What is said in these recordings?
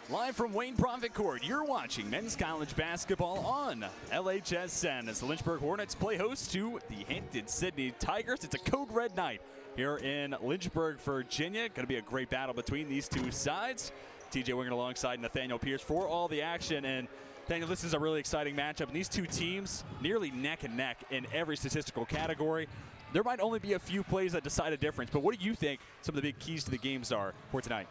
Live from Wayne Profit Court, you're watching men's college basketball on LHSN as the Lynchburg Hornets play host to the Hampden-Sydney Tigers. It's a code red night here in Lynchburg, Virginia. Going to be a great battle between these two sides. TJ Winger alongside Nathaniel Pierce for all the action. And Daniel, this is a really exciting matchup. And these two teams nearly neck and neck in every statistical category. There might only be a few plays that decide a difference, but what do you think some of the big keys to the games are for tonight?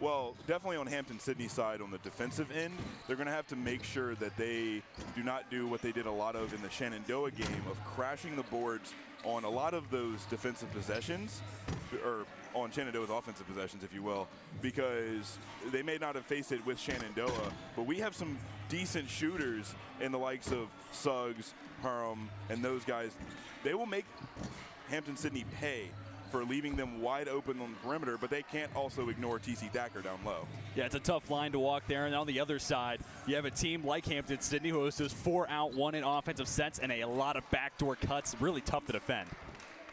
Well, definitely on Hampden-Sydney side, on the defensive end, they're going to have to make sure that they do not do what they did a lot of in the Shenandoah game of crashing the boards on a lot of those defensive possessions, or on Shenandoah's offensive possessions, if you will, because they may not have faced it with Shenandoah, but we have some decent shooters in the likes of Suggs, Perham, and those guys. They will make Hampden-Sydney pay for leaving them wide open on the perimeter, but they can't also ignore TC Thacker down low. Yeah, it's a tough line to walk there. And on the other side, you have a team like Hampden-Sydney who has those 4-out, 1-in offensive sets and a lot of backdoor cuts. Really tough to defend.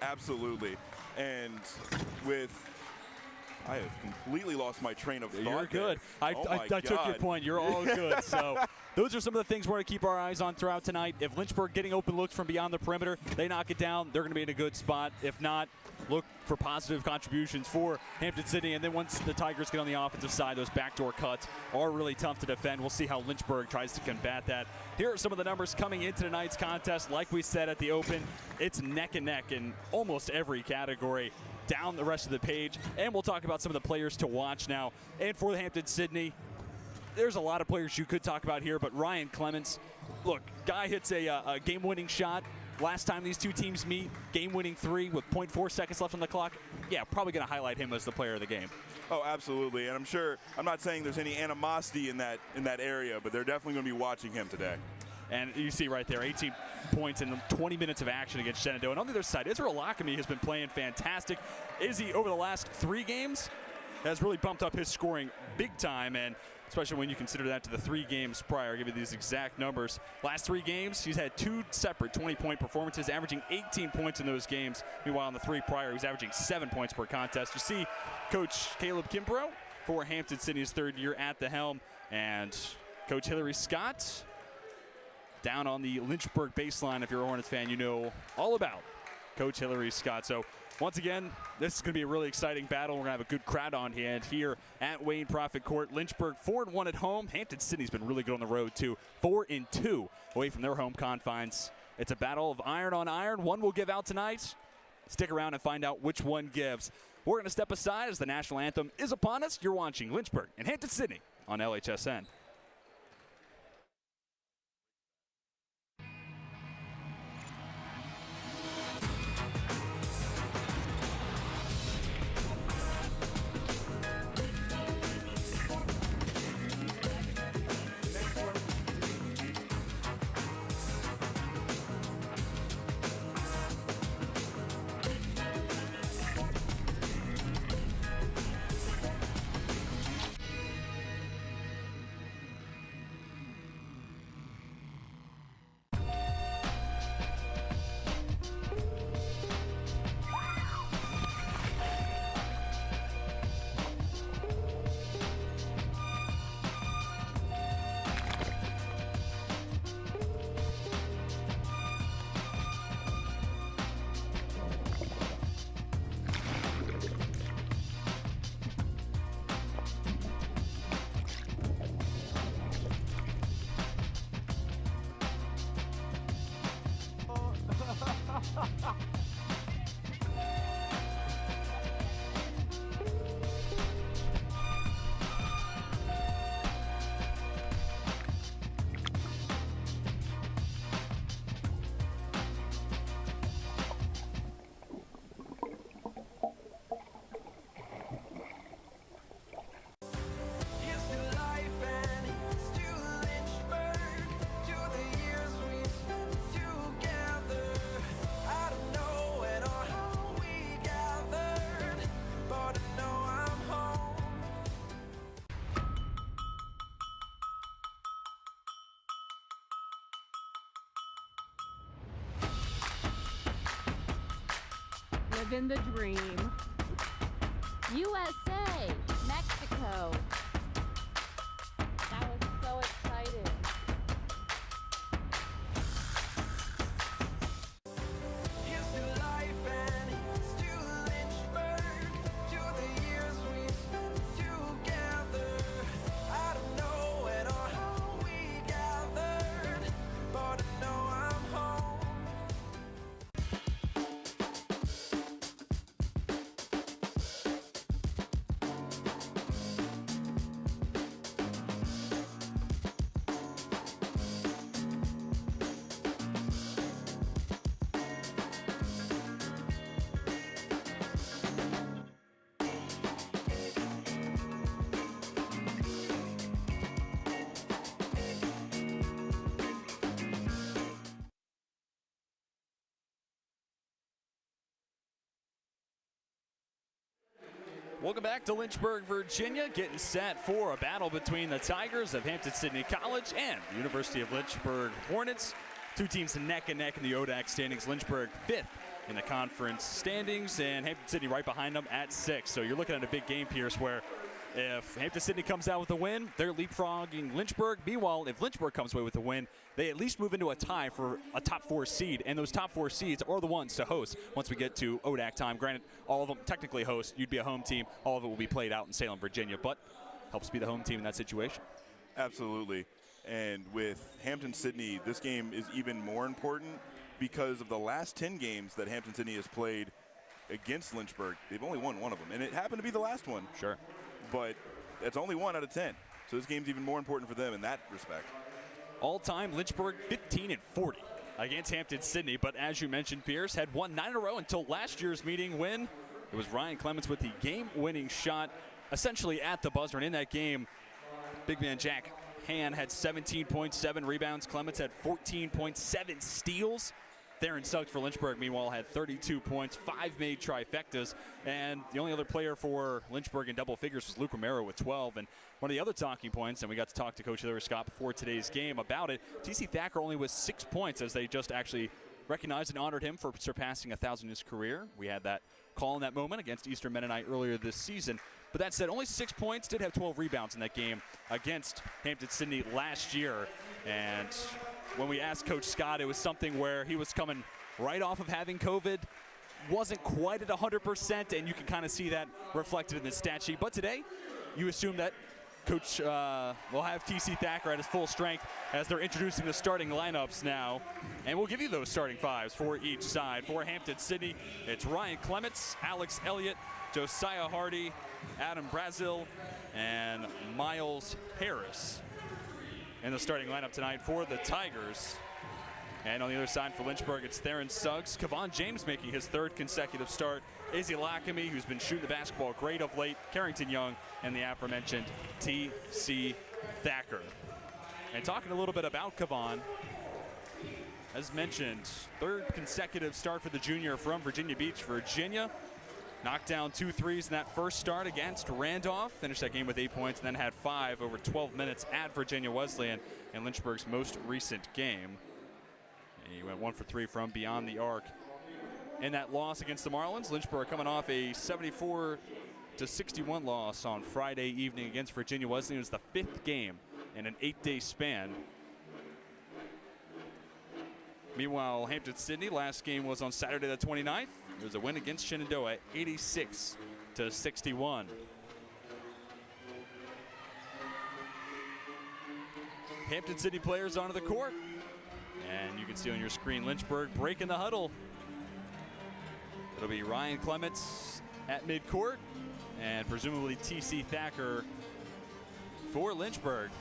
Absolutely. And I have completely lost my train of thought. You're good. I took your point. You're all good. So those are some of the things we're going to keep our eyes on throughout tonight. If Lynchburg getting open looks from beyond the perimeter, they knock it down, they're going to be in a good spot. If not, look for positive contributions for Hampden-Sydney. And then once the Tigers get on the offensive side, those backdoor cuts are really tough to defend. We'll see how Lynchburg tries to combat that. Here are some of the numbers coming into tonight's contest. Like we said at the open, it's neck and neck in almost every category down the rest of the page. And we'll talk about some of the players to watch now. And for the Hampden-Sydney, there's a lot of players you could talk about here, but Ryan Clements, look, guy hits a game-winning shot. Last time these two teams meet, game-winning three with 0.4 seconds left on the clock. Yeah, probably going to highlight him as the player of the game. Oh, absolutely. And I'm not saying there's any animosity in that area, but they're definitely going to be watching him today. And you see right there, 18 points in 20 minutes of action against Shenandoah. And on the other side, Israel Lockamy has been playing fantastic. Izzy, over the last 3 games, has really bumped up his scoring big time, and especially when you consider that to the 3 games prior. I'll give you these exact numbers. Last 3 games, he's had 2 separate 20-point performances, averaging 18 points in those games. Meanwhile, in the 3 prior, he was averaging 7 points per contest. You see Coach Caleb Kimbrough for Hampden-Sydney's 3rd year at the helm, and Coach Hillary Scott down on the Lynchburg baseline. If you're a Hornets fan, you know all about Coach Hillary Scott. So once again, this is going to be a really exciting battle. We're going to have a good crowd on hand here at Wayne Profit Court. Lynchburg 4-1 at home. Hampden-Sydney's been really good on the road too. 4-2 away from their home confines. It's a battle of iron on iron. One will give out tonight. Stick around and find out which one gives. We're going to step aside as the national anthem is upon us. You're watching Lynchburg and Hampden-Sydney on LHSN. living the dream. USA, Mexico, Welcome back to Lynchburg, Virginia. Getting set for a battle between the Tigers of Hampden-Sydney College and the University of Lynchburg Hornets. Two teams neck and neck in the ODAC standings. Lynchburg 5th in the conference standings, and Hampden-Sydney right behind them at 6th. So you're looking at a big game, Pierce, where if Hampden-Sydney comes out with a win, they're leapfrogging Lynchburg. Meanwhile, if Lynchburg comes away with a win, they at least move into a tie for a top 4 seed. And those top 4 seeds are the ones to host once we get to ODAC time. Granted, all of them technically host. You'd be a home team. All of it will be played out in Salem, Virginia, but helps be the home team in that situation. Absolutely. And with Hampden-Sydney, this game is even more important because of the last 10 games that Hampden-Sydney has played against Lynchburg. They've only won one of them, and it happened to be the last one. Sure. But it's only 1 out of 10. So this game's even more important for them in that respect. All-time Lynchburg 15-40 against Hampden-Sydney. But as you mentioned, Pierce had won 9 in a row until last year's meeting when it was Ryan Clements with the game-winning shot essentially at the buzzer. And in that game, big man Jack Han had 17.7 rebounds. Clements had 14.7 steals. Theron Suggs for Lynchburg, meanwhile, had 32 points, 5 made trifectas, and the only other player for Lynchburg in double figures was Luke Romero with 12. And one of the other talking points, and we got to talk to Coach Hillary Scott before today's game about it, TC Thacker only with 6 points as they just actually recognized and honored him for surpassing 1,000 in his career. We had that call in that moment against Eastern Mennonite earlier this season. But that said, only 6 points, did have 12 rebounds in that game against Hampden-Sydney last year. And when we asked Coach Scott, it was something where he was coming right off of having COVID, wasn't quite at 100%, and you can kind of see that reflected in the stat sheet. But today, you assume that Coach will have TC Thacker at his full strength as they're introducing the starting lineups now. And we'll give you those starting 5s for each side. For Hampden-Sydney, it's Ryan Clements, Alex Elliott, Josiah Hardy, Adam Brazil, and Miles Harris in the starting lineup tonight for the Tigers. And on the other side for Lynchburg, it's Theron Suggs. Kevon James making his 3rd consecutive start. Izzy Lackamy, who's been shooting the basketball great of late. Carrington Young, and the aforementioned TC Thacker. And talking a little bit about Kevon, as mentioned, 3rd consecutive start for the junior from Virginia Beach, Virginia. Knocked down 2 threes in that first start against Randolph. Finished that game with 8 points and then had 5 over 12 minutes at Virginia Wesleyan in Lynchburg's most recent game. And he went 1 for 3 from beyond the arc. In that loss against the Marlins, Lynchburg coming off a 74-61 loss on Friday evening against Virginia Wesleyan. It was the 5th game in an 8-day span. Meanwhile, Hampden-Sydney, last game was on Saturday the 29th. It was a win against Shenandoah, 86-61. Hampden-Sydney players onto the court. And you can see on your screen, Lynchburg breaking the huddle. It'll be Ryan Clements at midcourt and presumably TC Thacker for Lynchburg.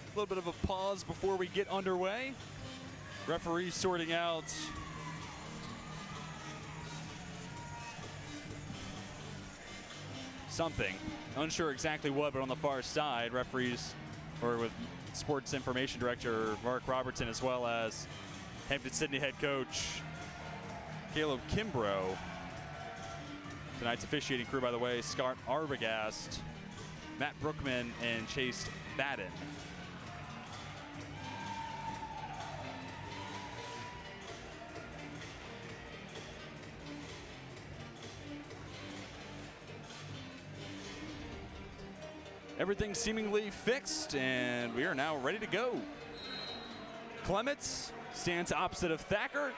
A little bit of a pause before we get underway. Referees sorting out something. Unsure exactly what, but on the far side, referees, or with Sports Information Director Mark Robertson, as well as Hampden-Sydney head coach Caleb Kimbrough. Tonight's officiating crew, by the way, Scott Arbogast, Matt Brookman, and Chase Batten. Everything seemingly fixed, and we are now ready to go. Clements stands opposite of Thacker.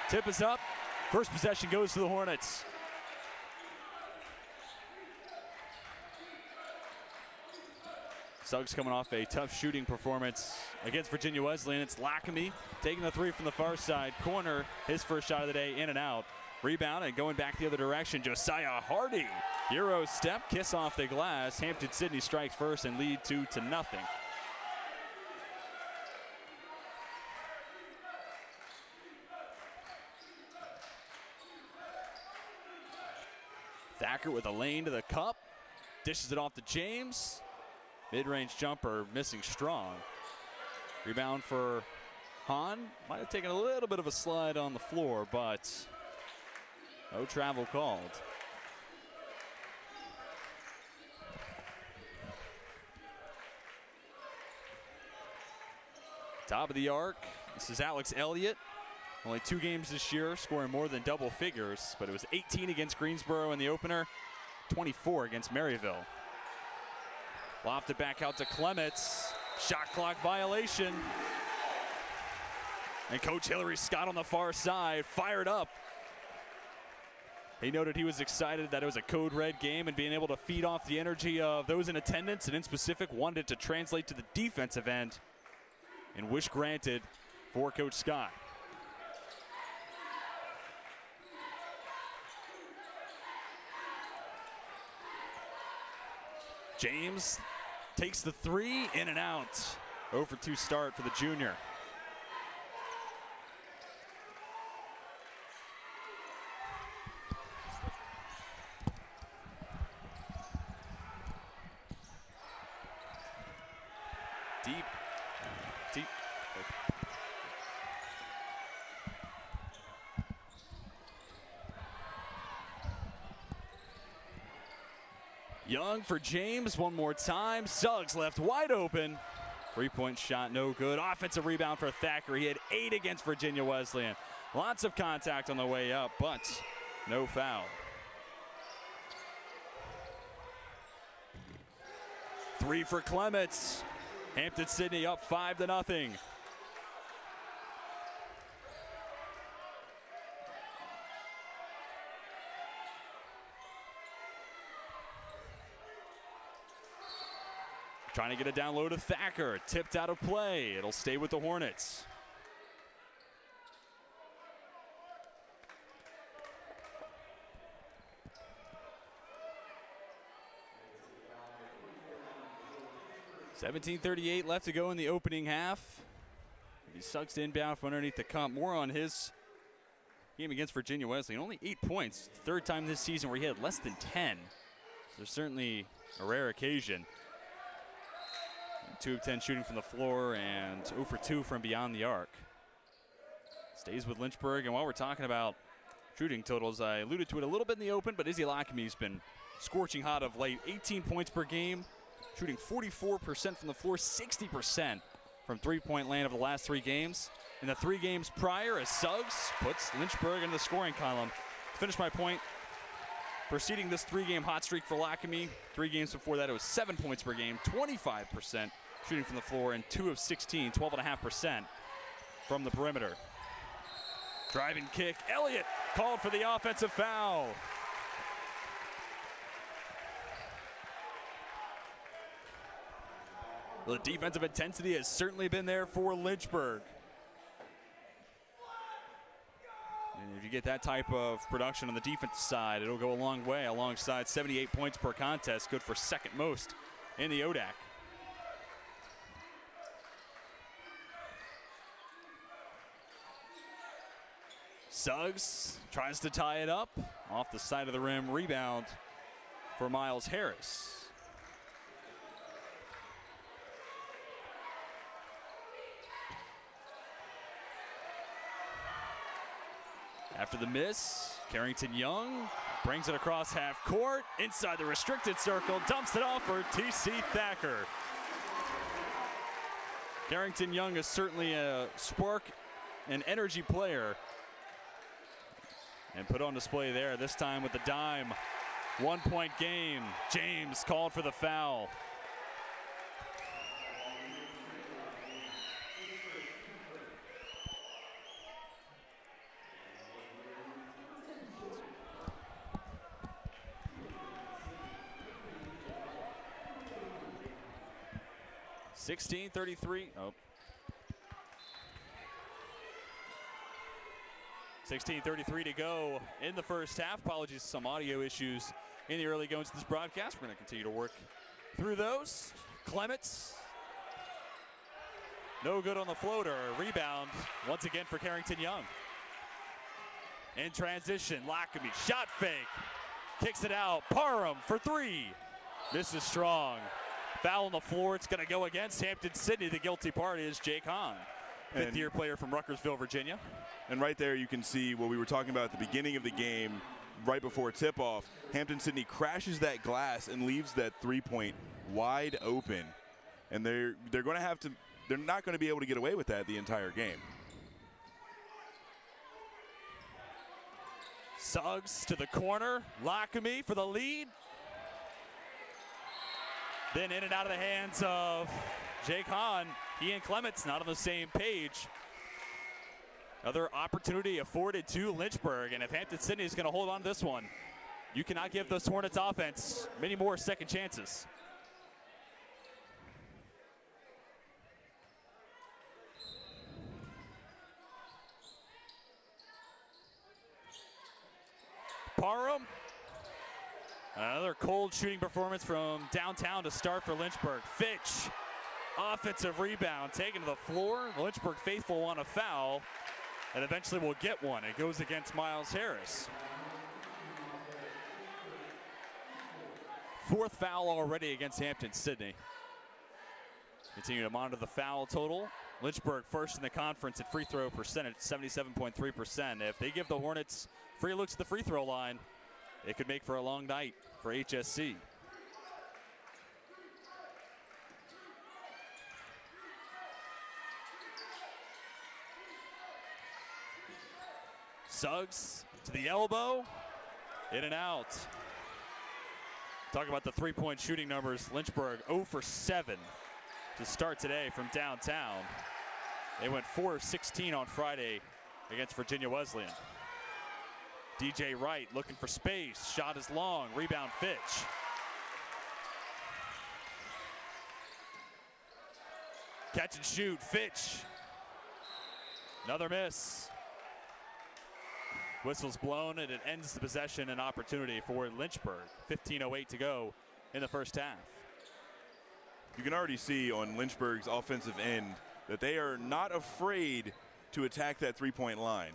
Tip is up. First possession goes to the Hornets. Suggs coming off a tough shooting performance against Virginia Wesleyan. It's Lackamy taking the 3 from the far side corner. His first shot of the day, in and out. Rebound and going back the other direction, Josiah Hardy. Euro step, kiss off the glass. Hampden-Sydney strikes first and lead 2-0. Thacker with a lane to the cup. Dishes it off to James. Mid-range jumper missing strong. Rebound for Hahn. Might have taken a little bit of a slide on the floor, but no travel called. Top of the arc. This is Alex Elliott. Only 2 games this year, scoring more than double figures, but it was 18 against Greensboro in the opener, 24 against Maryville. Lofted back out to Clements. Shot clock violation. And Coach Hillary Scott on the far side, fired up. He noted he was excited that it was a code red game and being able to feed off the energy of those in attendance, and in specific wanted to translate to the defensive end, and wish granted for Coach Scott. James takes the 3, in and out. 0 for 2 start for the junior. Deep. Young for James one more time. Suggs left wide open. 3-point shot, no good. Offensive rebound for Thacker. He had 8 against Virginia Wesleyan. Lots of contact on the way up, but no foul. 3 for Clements. Hampden-Sydney up 5-0. Trying to get it down low to Thacker. Tipped out of play. It'll stay with the Hornets. .38 left to go in the opening half. He sucks inbound from underneath the cup. More on his game against Virginia Wesleyan. Only 8 points. 3rd time this season where he had less than 10. So there's certainly a rare occasion. 2 of 10 shooting from the floor and 0 for 2 from beyond the arc. Stays with Lynchburg, and while we're talking about shooting totals, I alluded to it a little bit in the open, but Izzy Lockhamy's been scorching hot of late. 18 points per game, shooting 44% from the floor, 60% from 3-point land over the last 3 games. In the 3 games prior, as Suggs puts Lynchburg into the scoring column. To finish my point, preceding this 3-game hot streak for Lockamy, 3 games before that, it was 7 points per game, 25% shooting from the floor, and 2 of 16, 12.5% from the perimeter. Driving kick, Elliott called for the offensive foul. Well, the defensive intensity has certainly been there for Lynchburg. And if you get that type of production on the defensive side, it'll go a long way alongside 78 points per contest, good for 2nd most in the ODAC. Suggs tries to tie it up. Off the side of the rim, rebound for Miles Harris. After the miss, Carrington Young brings it across half court, inside the restricted circle, dumps it off for T.C. Thacker. Carrington Young is certainly a spark and energy player, and put on display there, this time with the dime. 1-point game. James called for the foul. .33. Oh. 16:33 to go in the first half. Apologies for some audio issues in the early goings of this broadcast. We're going to continue to work through those. Clements, no good on the floater. Rebound once again for Carrington Young. In transition, Lockamy, shot fake, kicks it out. Parham for three. Misses strong. Foul on the floor. It's going to go against Hampden-Sydney. The guilty party is Jake Hahn, fifth-year player from Ruckersville, Virginia. And right there you can see what we were talking about at the beginning of the game, right before tip-off. Hampden-Sydney crashes that glass and leaves that three-point wide open. And they're going to have to, they're not going to be able to get away with that the entire game. Suggs to the corner. Lockamy for the lead. Then in and out of the hands of Jake Hahn. He and Clements not on the same page. Another opportunity afforded to Lynchburg. And if Hampden-Sydney is going to hold on to this one, you cannot give this Hornets offense many more second chances. Parham. Another cold shooting performance from downtown to start for Lynchburg. Fitch, offensive rebound, taken to the floor. The Lynchburg faithful want a foul, and eventually will get one. It goes against Miles Harris. Fourth foul already against Hampden-Sydney. Continue to monitor the foul total. Lynchburg first in the conference at free throw percentage, 77.3%. If they give the Hornets free looks at the free throw line, it could make for a long night for HSC. Suggs to the elbow, in and out. Talk about the three-point shooting numbers. Lynchburg 0 for 7 to start today from downtown. They went 4 of 16 on Friday against Virginia Wesleyan. DJ Wright looking for space. Shot is long. Rebound Fitch. Catch and shoot. Fitch. Another miss. Whistle's blown, and it ends the possession and opportunity for Lynchburg. 15:08 to go in the first half. You can already see on Lynchburg's offensive end that they are not afraid to attack that three-point line.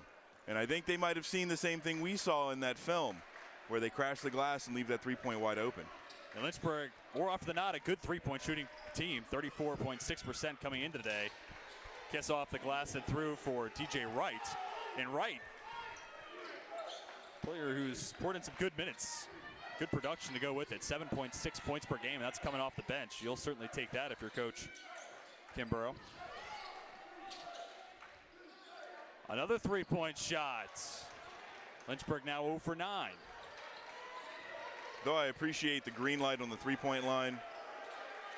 And I think they might have seen the same thing we saw in that film, where they crash the glass and leave that three-point wide open. And Lynchburg, more often than not, a good three-point shooting team, 34.6% coming into today. Kiss off the glass and through for DJ Wright. And Wright, player who's poured in some good minutes, good production to go with it. 7.6 points per game. That's coming off the bench. You'll certainly take that if you're Coach Kim Burrow. Another three-point shot. Lynchburg now 0 for 9. Though I appreciate the green light on the three-point line,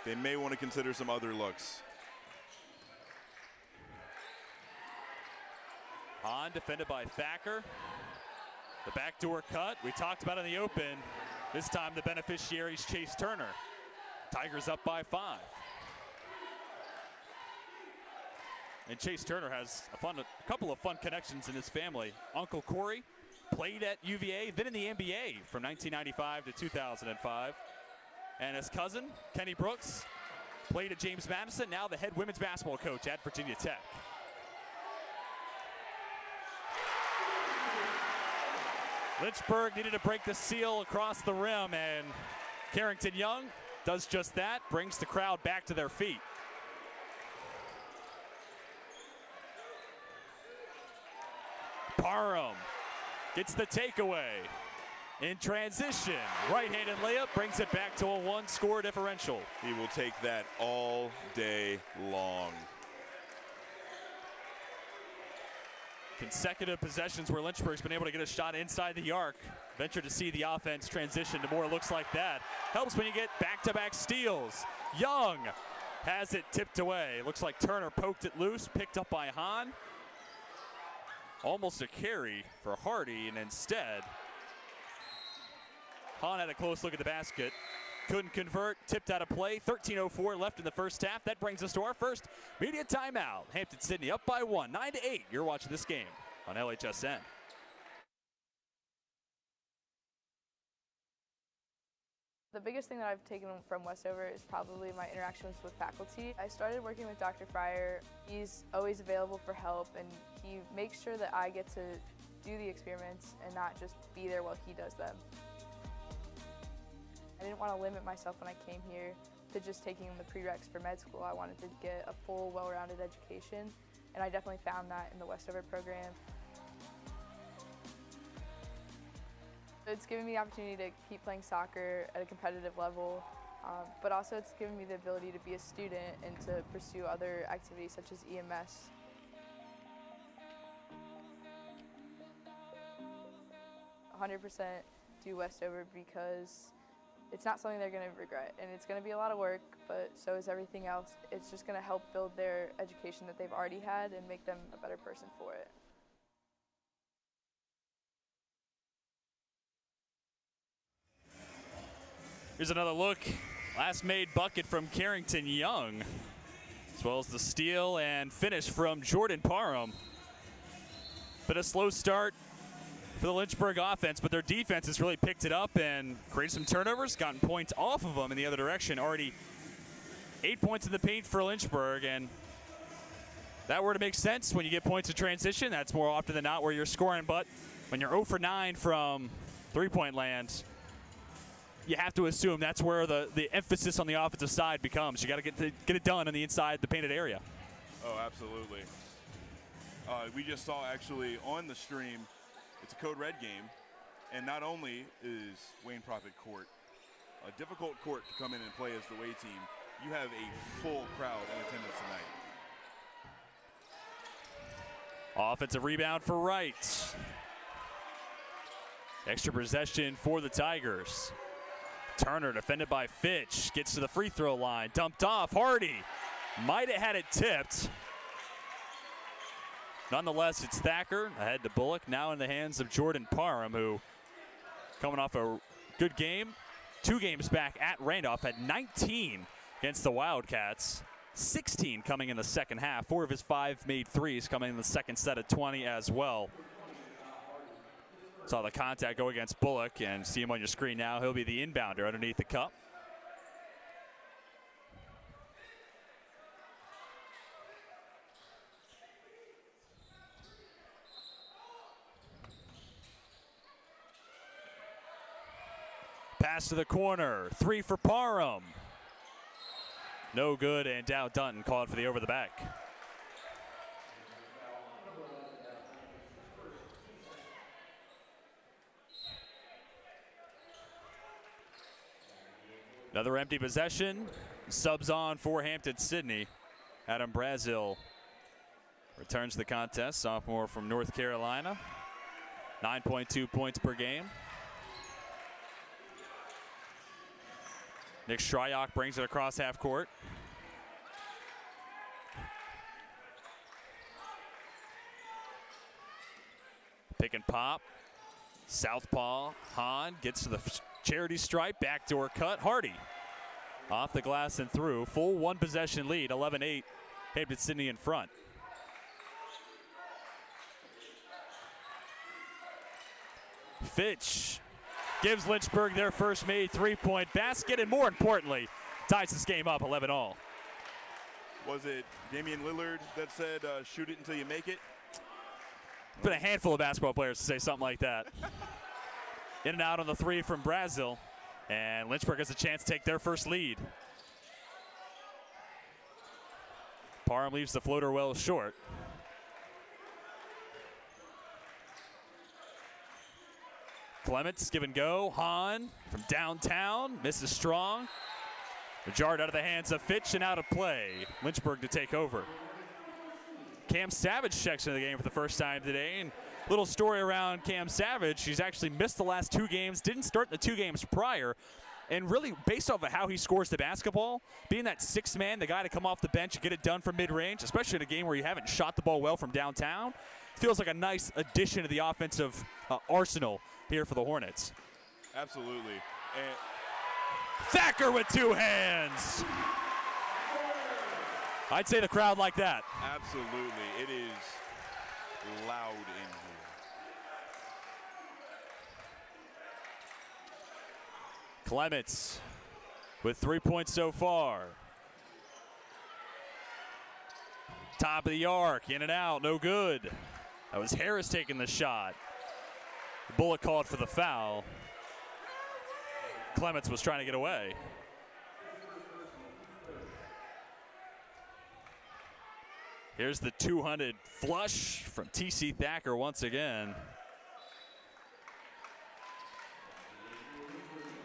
they may want to consider some other looks. Hahn defended by Thacker. The backdoor cut we talked about in the open. This time the beneficiary is Chase Turner. Tigers up by 5. And Chase Turner has a couple of fun connections in his family. Uncle Corey played at UVA, then in the NBA from 1995 to 2005. And his cousin, Kenny Brooks, played at James Madison, now the head women's basketball coach at Virginia Tech. Lynchburg needed to break the seal across the rim, and Carrington Young does just that, brings the crowd back to their feet. Parham gets the takeaway. In transition, right-handed layup brings it back to a one-score differential. He will take that all day long. Consecutive possessions where Lynchburg's been able to get a shot inside the arc. Venture to see the offense transition to more looks like that. Helps when you get back-to-back steals. Young has it tipped away. Looks like Turner poked it loose, picked up by Hahn. Almost a carry for Hardy, and instead, Hahn had a close look at the basket. Couldn't convert, tipped out of play. 13:04 left in the first half. That brings us to our first media timeout. Hampden-Sydney up by 1, 9-8. You're watching this game on LHSN. The biggest thing that I've taken from Westover is probably my interactions with faculty. I started working with Dr. Fryer. He's always available for help, and he makes sure that I get to do the experiments and not just be there while he does them. I didn't want to limit myself when I came here to just taking the prereqs for med school. I wanted to get a full, well-rounded education, and I definitely found that in the Westover program. It's given me the opportunity to keep playing soccer at a competitive level, but also it's given me the ability to be a student and to pursue other activities such as EMS. "100% do Westover because it's not something they're going to regret, and it's going to be a lot of work, but so is everything else. It's just going to help build their education that they've already had and make them a better person for it." Here's another look. Last made bucket from Carrington Young, as well as the steal and finish from Jordan Parham. Been a slow start for the Lynchburg offense, but their defense has really picked it up and created some turnovers, gotten points off of them in the other direction. Already 8 points in the paint for Lynchburg, and that were to make sense when you get points in transition. That's more often than not where you're scoring, but when you're 0 for 9 from three-point land, you have to assume that's where the emphasis on the offensive side becomes. You got to get it done on the inside the painted area. Oh, absolutely. We just saw actually on the stream, it's a Code Red game, and not only is Wayne Prophet Court a difficult court to come in and play as the Way team, you have a full crowd in attendance tonight. Offensive rebound for Wright. Extra possession for the Tigers. Turner defended by Fitch, gets to the free throw line, dumped off. Hardy might have had it tipped. Nonetheless, it's Thacker ahead to Bullock, now in the hands of Jordan Parham, who coming off a good game. 2 games back at Randolph, had 19 against the Wildcats. 16 coming in the second half. 4 of his 5 made threes coming in the second set of 20 as well. Saw the contact go against Bullock, and see him on your screen now. He'll be the inbounder underneath the cup. Pass to the corner, 3 for Parham. No good, and Dow Dunton called for the over the back. Another empty possession. Subs on for Hampden-Sydney. Adam Brazil returns to the contest. Sophomore from North Carolina. 9.2 points per game. Nick Shryock brings it across half court. Pick and pop. Southpaw. Hahn gets to the charity stripe. Backdoor cut. Hardy off the glass and through. Full 1 possession lead. 11-8. Hampden-Sydney in front. Fitch gives Lynchburg their first made 3-point basket, and more importantly, ties this game up 11-all. Was it Damian Lillard that said, shoot it until you make it? Been a handful of basketball players to say something like that. In and out on the 3 from Brazil, and Lynchburg has a chance to take their first lead. Parham leaves the floater well short. Clements give and go. Hahn from downtown misses strong. Jarred out of the hands of Fitch and out of play. Lynchburg to take over. Cam Savage checks into the game for the first time today. And little story around Cam Savage. He's actually missed the last 2 games, didn't start the 2 games prior. And really, based off of how he scores the basketball, being that 6th man, the guy to come off the bench and get it done from mid-range, especially in a game where you haven't shot the ball well from downtown, feels like a nice addition to the offensive arsenal here for the Hornets. Absolutely. And Thacker with 2 hands. I'd say the crowd like that. absolutely. It is loud in here. Clements with 3 points so far. Top of the arc, in and out, no good. That was Harris taking the shot. Bullock called for the foul. Clements was trying to get away. Here's the 200 flush from TC Thacker once again.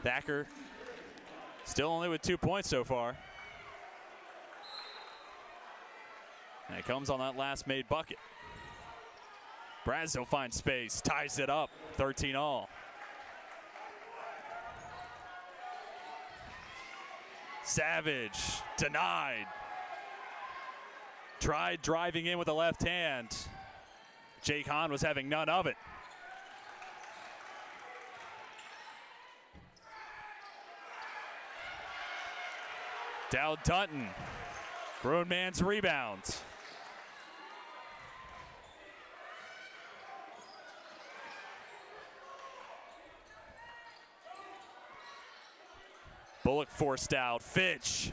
Thacker still only with 2 points so far. And it comes on that last made bucket. Brazil finds space, ties it up, 13 all. Savage, denied. Tried driving in with the left hand. Jake Hahn was having none of it. Dow Dutton, grown man's rebound. Bullock forced out. Fitch.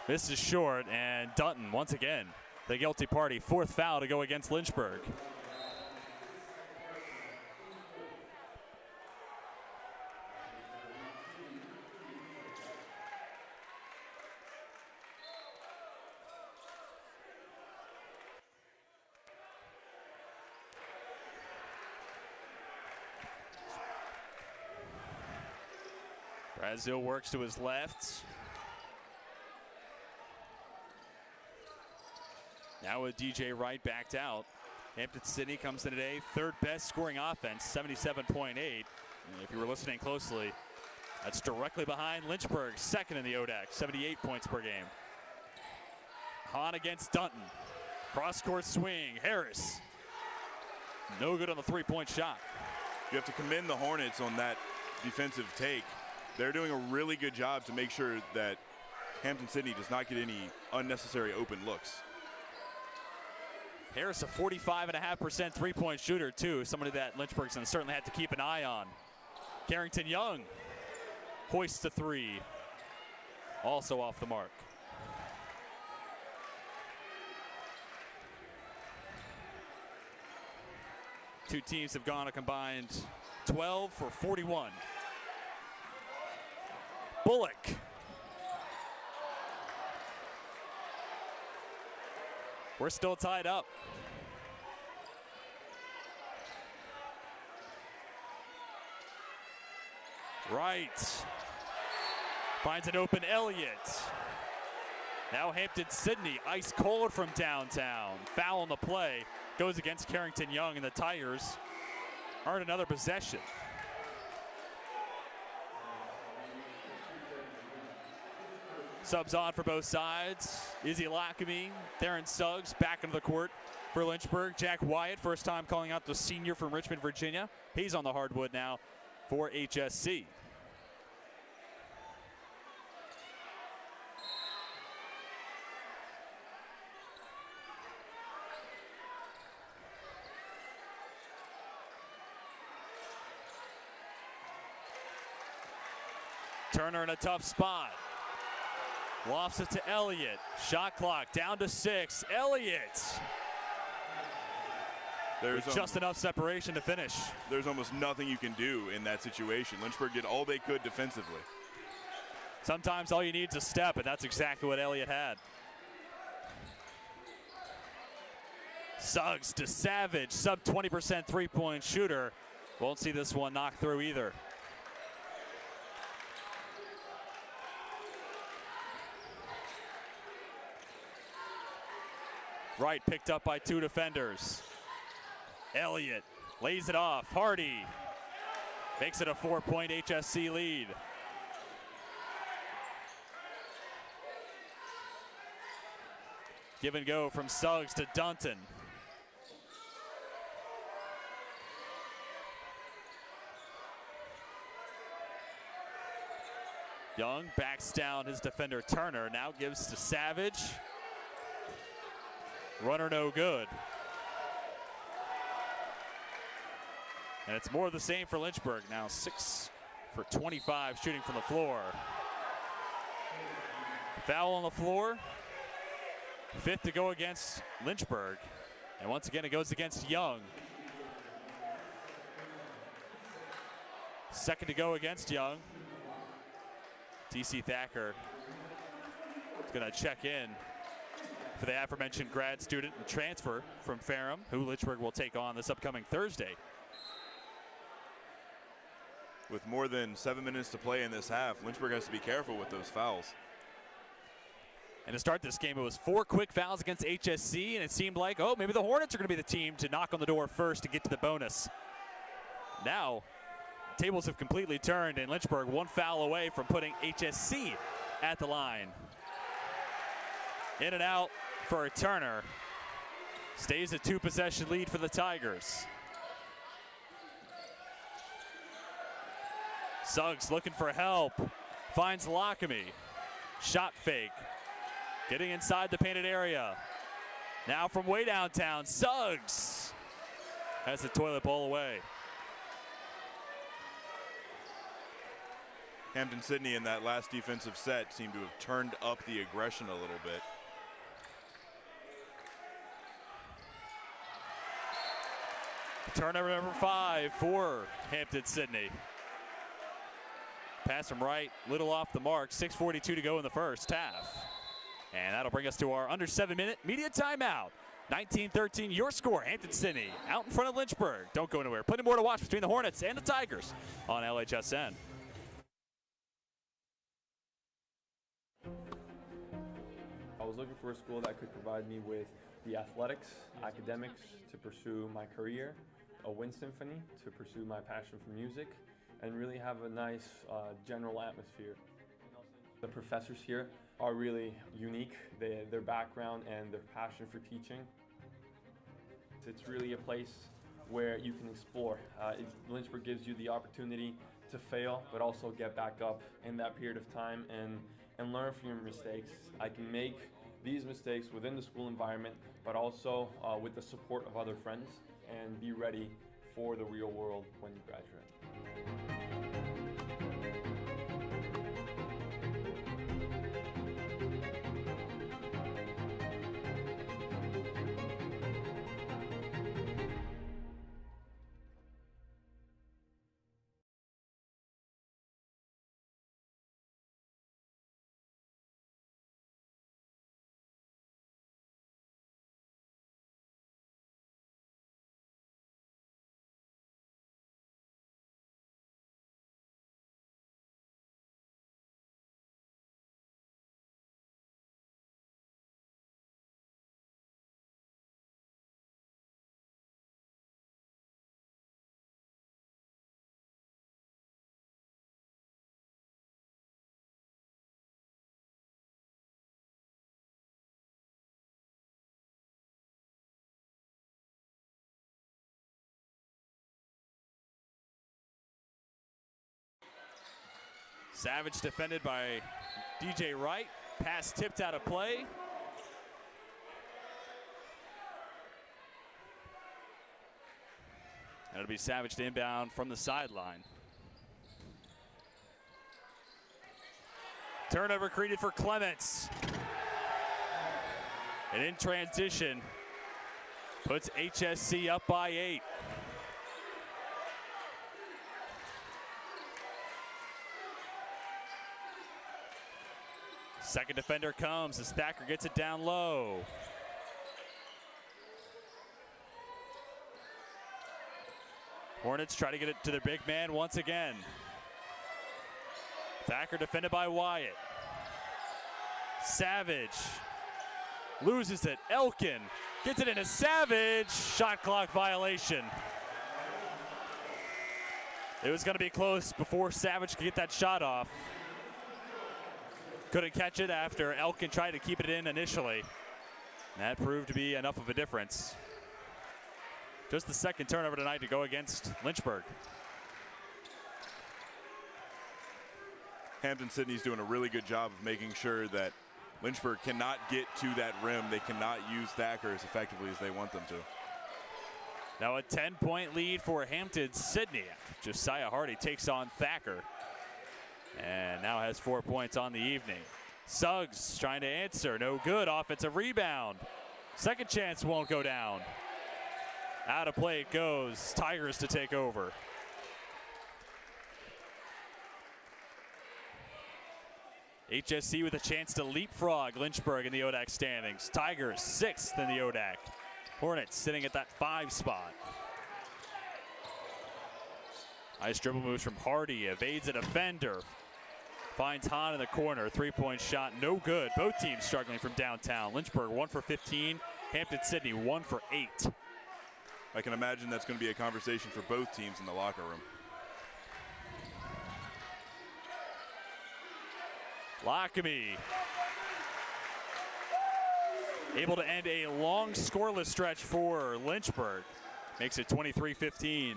This is short, and Dutton, once again, the guilty party. 4th foul to go against Lynchburg. Brazil works to his left. Now with DJ Wright backed out. Hampden-Sydney comes in today, 3rd best scoring offense, 77.8. If you were listening closely, that's directly behind Lynchburg, 2nd in the ODAC, 78 points per game. Hahn against Dutton. Cross-court swing, Harris. No good on the 3-point shot. You have to commend the Hornets on that defensive take. They're doing a really good job to make sure that Hampden-Sydney does not get any unnecessary open looks. Harris, a 45.5% 3-point shooter, too. Somebody that Lynchburg's going to certainly have to keep an eye on. Carrington Young hoists the 3. Also off the mark. Two teams have gone a combined 12 for 41. Bullock. We're still tied up. Wright finds an open Elliott. Now Hampden-Sydney ice cold from downtown. Foul on the play. Goes against Carrington Young, and the Tigers earn another possession. Subs on for both sides. Izzy Lockamy, Theron Suggs back into the court for Lynchburg. Jack Wyatt, first time calling out the senior from Richmond, Virginia. He's on the hardwood now for HSC. Turner in a tough spot. Lofts it to Elliott. Shot clock down to 6. Elliott. There's just enough separation to finish. There's almost nothing you can do in that situation. Lynchburg did all they could defensively. Sometimes all you need is a step, and that's exactly what Elliott had. Suggs to Savage, sub 20% 3-point shooter. Won't see this one knocked through either. Wright picked up by 2 defenders. Elliott lays it off. Hardy makes it a 4-point HSC lead. Give and go from Suggs to Dunton. Young backs down his defender Turner. Now gives to Savage. Runner no good. And it's more of the same for Lynchburg. Now 6 for 25 shooting from the floor. Foul on the floor. 5th to go against Lynchburg. And once again, it goes against Young. 2nd to go against Young. TC Thacker is going to check in for the aforementioned grad student and transfer from Ferrum, who Lynchburg will take on this upcoming Thursday. With more than 7 minutes to play in this half, Lynchburg has to be careful with those fouls. And to start this game, it was 4 quick fouls against HSC, and it seemed like, oh, maybe the Hornets are going to be the team to knock on the door first to get to the bonus. Now, tables have completely turned, and Lynchburg 1 foul away from putting HSC at the line. In and out for a Turner. Stays a 2-possession lead for the Tigers. Suggs looking for help. Finds Lockamy. Shot fake. Getting inside the painted area. Now from way downtown, Suggs has the toilet bowl away. Hampden-Sydney in that last defensive set seemed to have turned up the aggression a little bit. Turnover number 5 for Hampden-Sydney. Pass from right, little off the mark. 6:42 to go in the first half. And that'll bring us to our under 7-minute media timeout. 19-13, your score, Hampden-Sydney out in front of Lynchburg. Don't go anywhere. Plenty more to watch between the Hornets and the Tigers on LHSN. I was looking for a school that could provide me with the athletics, academics to pursue my career, a wind symphony to pursue my passion for music, and really have a nice general atmosphere. The professors here are really unique, their background and their passion for teaching. It's really a place where you can explore. Lynchburg gives you the opportunity to fail, but also get back up in that period of time and learn from your mistakes. I can make these mistakes within the school environment, but also with the support of other friends, and be ready for the real world when you graduate. Savage defended by DJ Wright. Pass tipped out of play. That'll be Savage to inbound from the sideline. Turnover created for Clements. And in transition, puts HSC up by 8. Second defender comes as Thacker gets it down low. Hornets try to get it to their big man once again. Thacker defended by Wyatt. Savage loses it. Elkin gets it into Savage. Shot clock violation. It was going to be close before Savage could get that shot off. Couldn't catch it after Elkin tried to keep it in initially. And that proved to be enough of a difference. Just the second turnover tonight to go against Lynchburg. Hampden-Sydney's doing a really good job of making sure that Lynchburg cannot get to that rim. They cannot use Thacker as effectively as they want them to. Now a 10-point lead for Hampden-Sydney. Josiah Hardy takes on Thacker. And now has 4 points on the evening. Suggs trying to answer, no good. Offensive rebound. Second chance won't go down. Out of play it goes. Tigers to take over. HSC with a chance to leapfrog Lynchburg in the ODAC standings. Tigers 6th in the ODAC. Hornets sitting at that 5 spot. Nice dribble moves from Hardy, evades a defender. Finds Hahn in the corner, 3-point shot, no good. Both teams struggling from downtown. Lynchburg 1 for 15, Hampden-Sydney 1 for 8. I can imagine that's going to be a conversation for both teams in the locker room. Lockamy able to end a long scoreless stretch for Lynchburg. Makes it 23-15.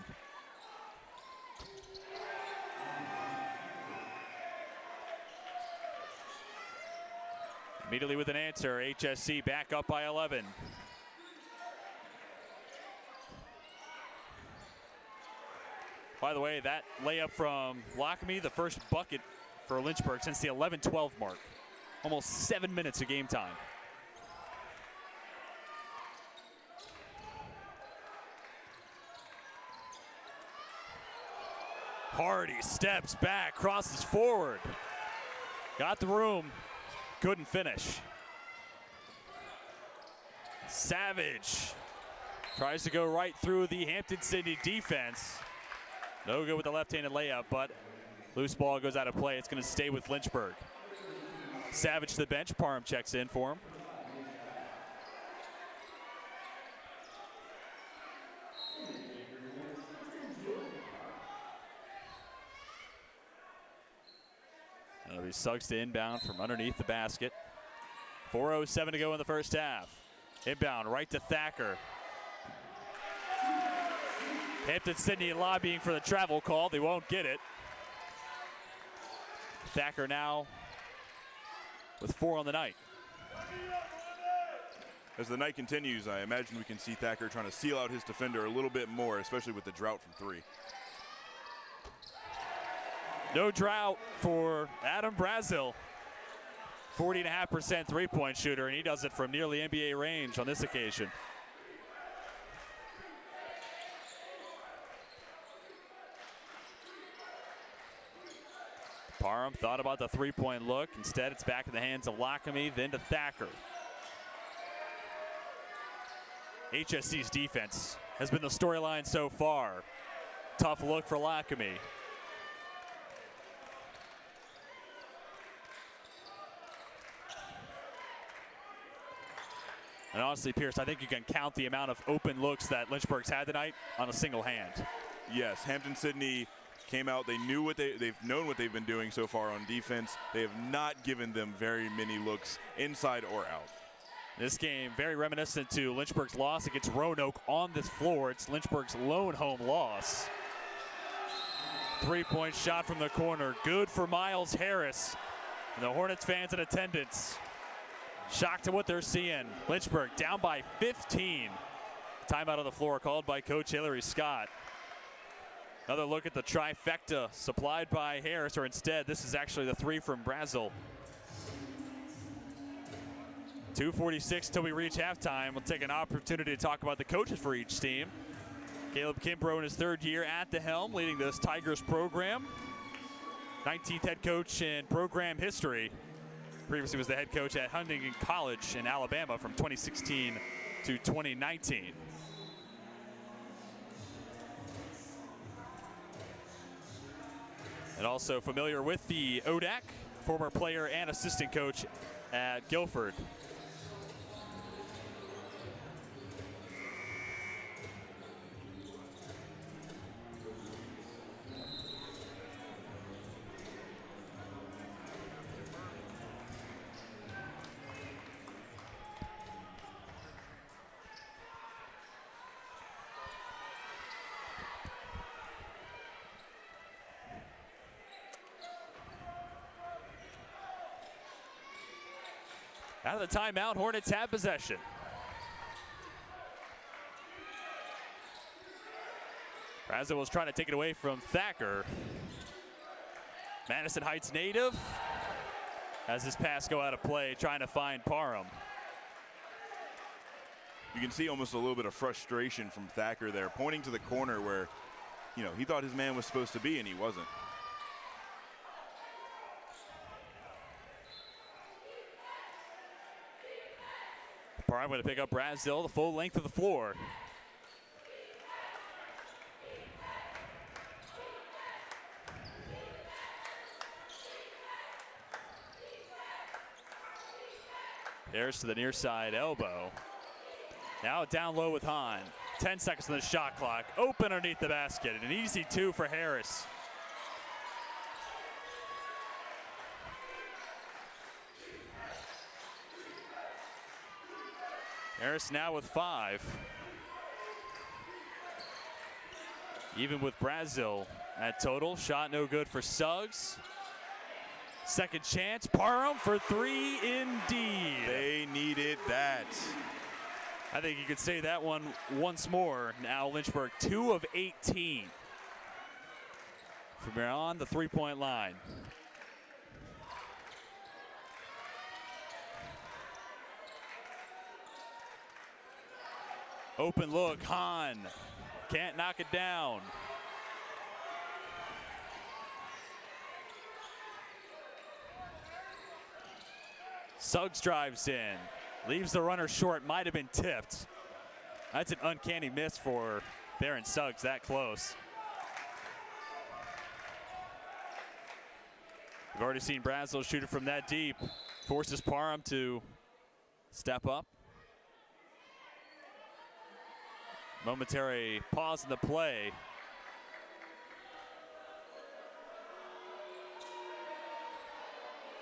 Immediately with an answer, HSC back up by 11. By the way, that layup from Lockamy, the first bucket for Lynchburg since the 11-12 mark. Almost 7 minutes of game time. Hardy steps back, crosses forward. Got the room, couldn't finish. Savage tries to go right through the Hampden-Sydney defense. No good with the left-handed layup, but loose ball goes out of play. It's going to stay with Lynchburg. Savage to the bench. Parham checks in for him. That'll be Suggs to inbound from underneath the basket. 4:07 to go in the first half. Inbound right to Thacker. Hampden-Sydney lobbying for the travel call. They won't get it. Thacker now with 4 on the night. As the night continues, I imagine we can see Thacker trying to seal out his defender a little bit more, especially with the drought from 3. No drought for Adam Brazil. 40.5% three-point shooter, and he does it from nearly NBA range on this occasion. Parham thought about the three-point look. Instead, it's back in the hands of Lockamy, then to Thacker. HSC's defense has been the storyline so far. Tough look for Lockamy. And honestly, Pierce, I think you can count the amount of open looks that Lynchburg's had tonight on a single hand. Yes, Hampden-Sydney came out. They knew what they've known what they've been doing so far on defense. They have not given them very many looks inside or out. This game very reminiscent to Lynchburg's loss against Roanoke on this floor. It's Lynchburg's lone home loss. Three-point shot from the corner, good for Miles Harris. And the Hornets fans in attendance shocked at what they're seeing. Lynchburg down by 15. Timeout on the floor called by Coach Hillary Scott. Another look at the trifecta supplied by Harris, or instead, this is actually the 3 from Brazil. 2:46 till we reach halftime. We'll take an opportunity to talk about the coaches for each team. Caleb Kimbrough in his 3rd year at the helm, leading this Tigers program. 19th head coach in program history. Previously was the head coach at Huntington College in Alabama from 2016 to 2019. And also familiar with the ODAC, former player and assistant coach at Guilford. Out of the timeout, Hornets have possession. Brazil was trying to take it away from Thacker. Madison Heights native has his pass go out of play, trying to find Parham. You can see almost a little bit of frustration from Thacker there, pointing to the corner where, you know, he thought his man was supposed to be and he wasn't. Parham going to pick up Brazil the full length of the floor. Harris to the near side elbow. Now down low with Hahn. 10 seconds on the shot clock. Open underneath the basket. An easy 2 for Harris. Harris now with 5. Even with Brazil at total. Shot no good for Suggs. Second chance, Parham for 3 indeed. They needed that. I think you could say that one once more. Now Lynchburg 2 of 18 from beyond the 3-point line. Open look, Hahn can't knock it down. Suggs drives in, leaves the runner short, might have been tipped. That's an uncanny miss for Baron Suggs, that close. We've already seen Brazil shoot it from that deep. Forces Parham to step up. Momentary pause in the play.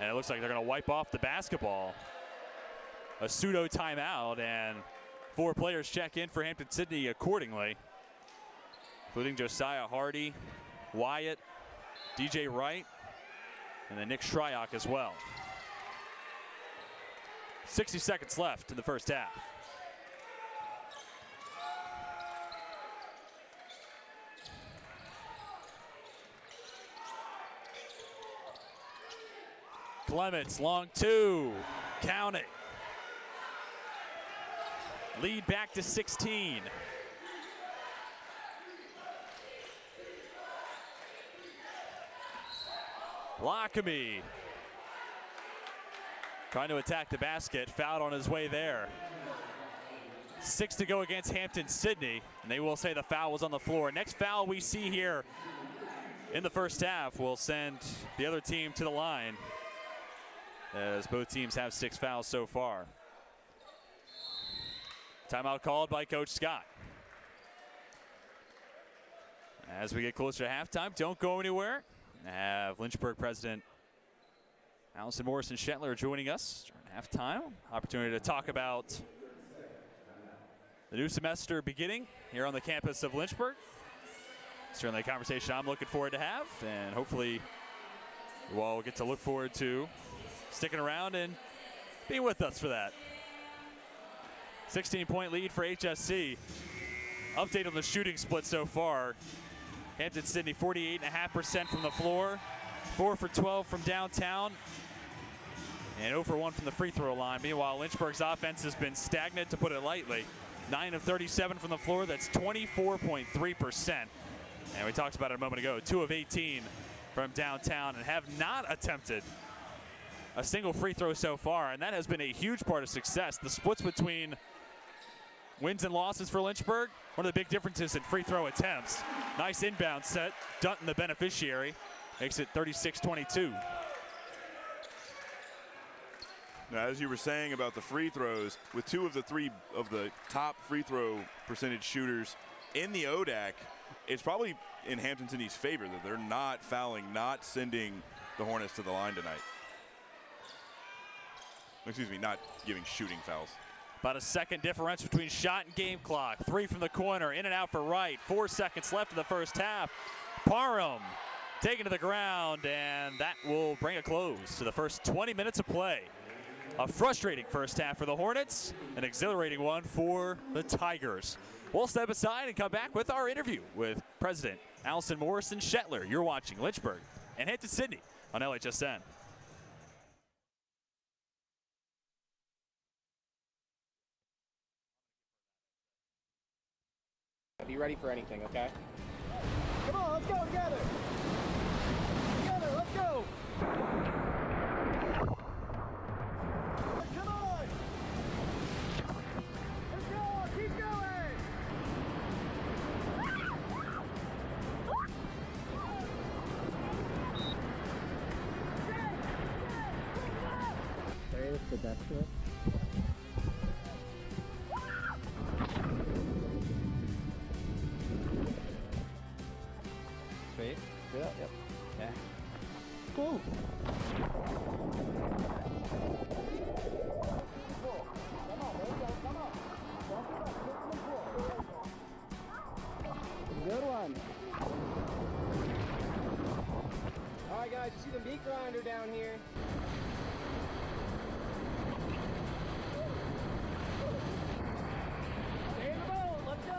And it looks like they're going to wipe off the basketball. A pseudo timeout, and 4 players check in for Hampden-Sydney accordingly, including Josiah Hardy, Wyatt, DJ Wright, and then Nick Shryock as well. 60 seconds left in the first half. Clements, long 2, count it. Lead back to 16. Lockamy trying to attack the basket, fouled on his way there. 6 to go against Hampden-Sydney, and they will say the foul was on the floor. Next foul we see here in the first half will send the other team to the line, as both teams have 6 fouls so far. Timeout called by Coach Scott. As we get closer to halftime, don't go anywhere. I have Lynchburg President Allison Morrison-Shetler joining us during halftime. Opportunity to talk about the new semester beginning here on the campus of Lynchburg. Certainly a conversation I'm looking forward to have, and hopefully you all get to look forward to sticking around and being with us for that. 16-point lead for HSC. Update on the shooting split so far. Hampden-Sydney 48.5% from the floor, 4 for 12 from downtown, and 0 for 1 from the free throw line. Meanwhile, Lynchburg's offense has been stagnant, to put it lightly. 9 of 37 from the floor, that's 24.3%. And we talked about it a moment ago, 2 of 18 from downtown, and have not attempted a single free throw so far, and that has been a huge part of success. The splits between wins and losses for Lynchburg, one of the big differences in free throw attempts. Nice inbound set, Dutton the beneficiary, makes it 36-22. Now, as you were saying about the free throws, with 2 of the 3 of the top free throw percentage shooters in the ODAC, it's probably in Hampden-Sydney's favor that they're not fouling, not sending the Hornets to the line tonight. Excuse me, not giving shooting fouls. About a second difference between shot and game clock. 3 from the corner, in and out for Wright. 4 seconds left in the first half. Parham taken to the ground, and that will bring a close to the first 20 minutes of play. A frustrating first half for the Hornets, an exhilarating one for the Tigers. We'll step aside and come back with our interview with President Allison Morrison-Shetler. You're watching Lynchburg and Hampden-Sydney on LHSN. Be ready for anything, okay? Come on, let's go together. Together, let's go. Come on. Let's go, keep going. There is the best of it. Straight? Straight up, yep. Yeah. Cool. Good one. All right, guys, you see the meat grinder down here? Stay in the boat, let's go.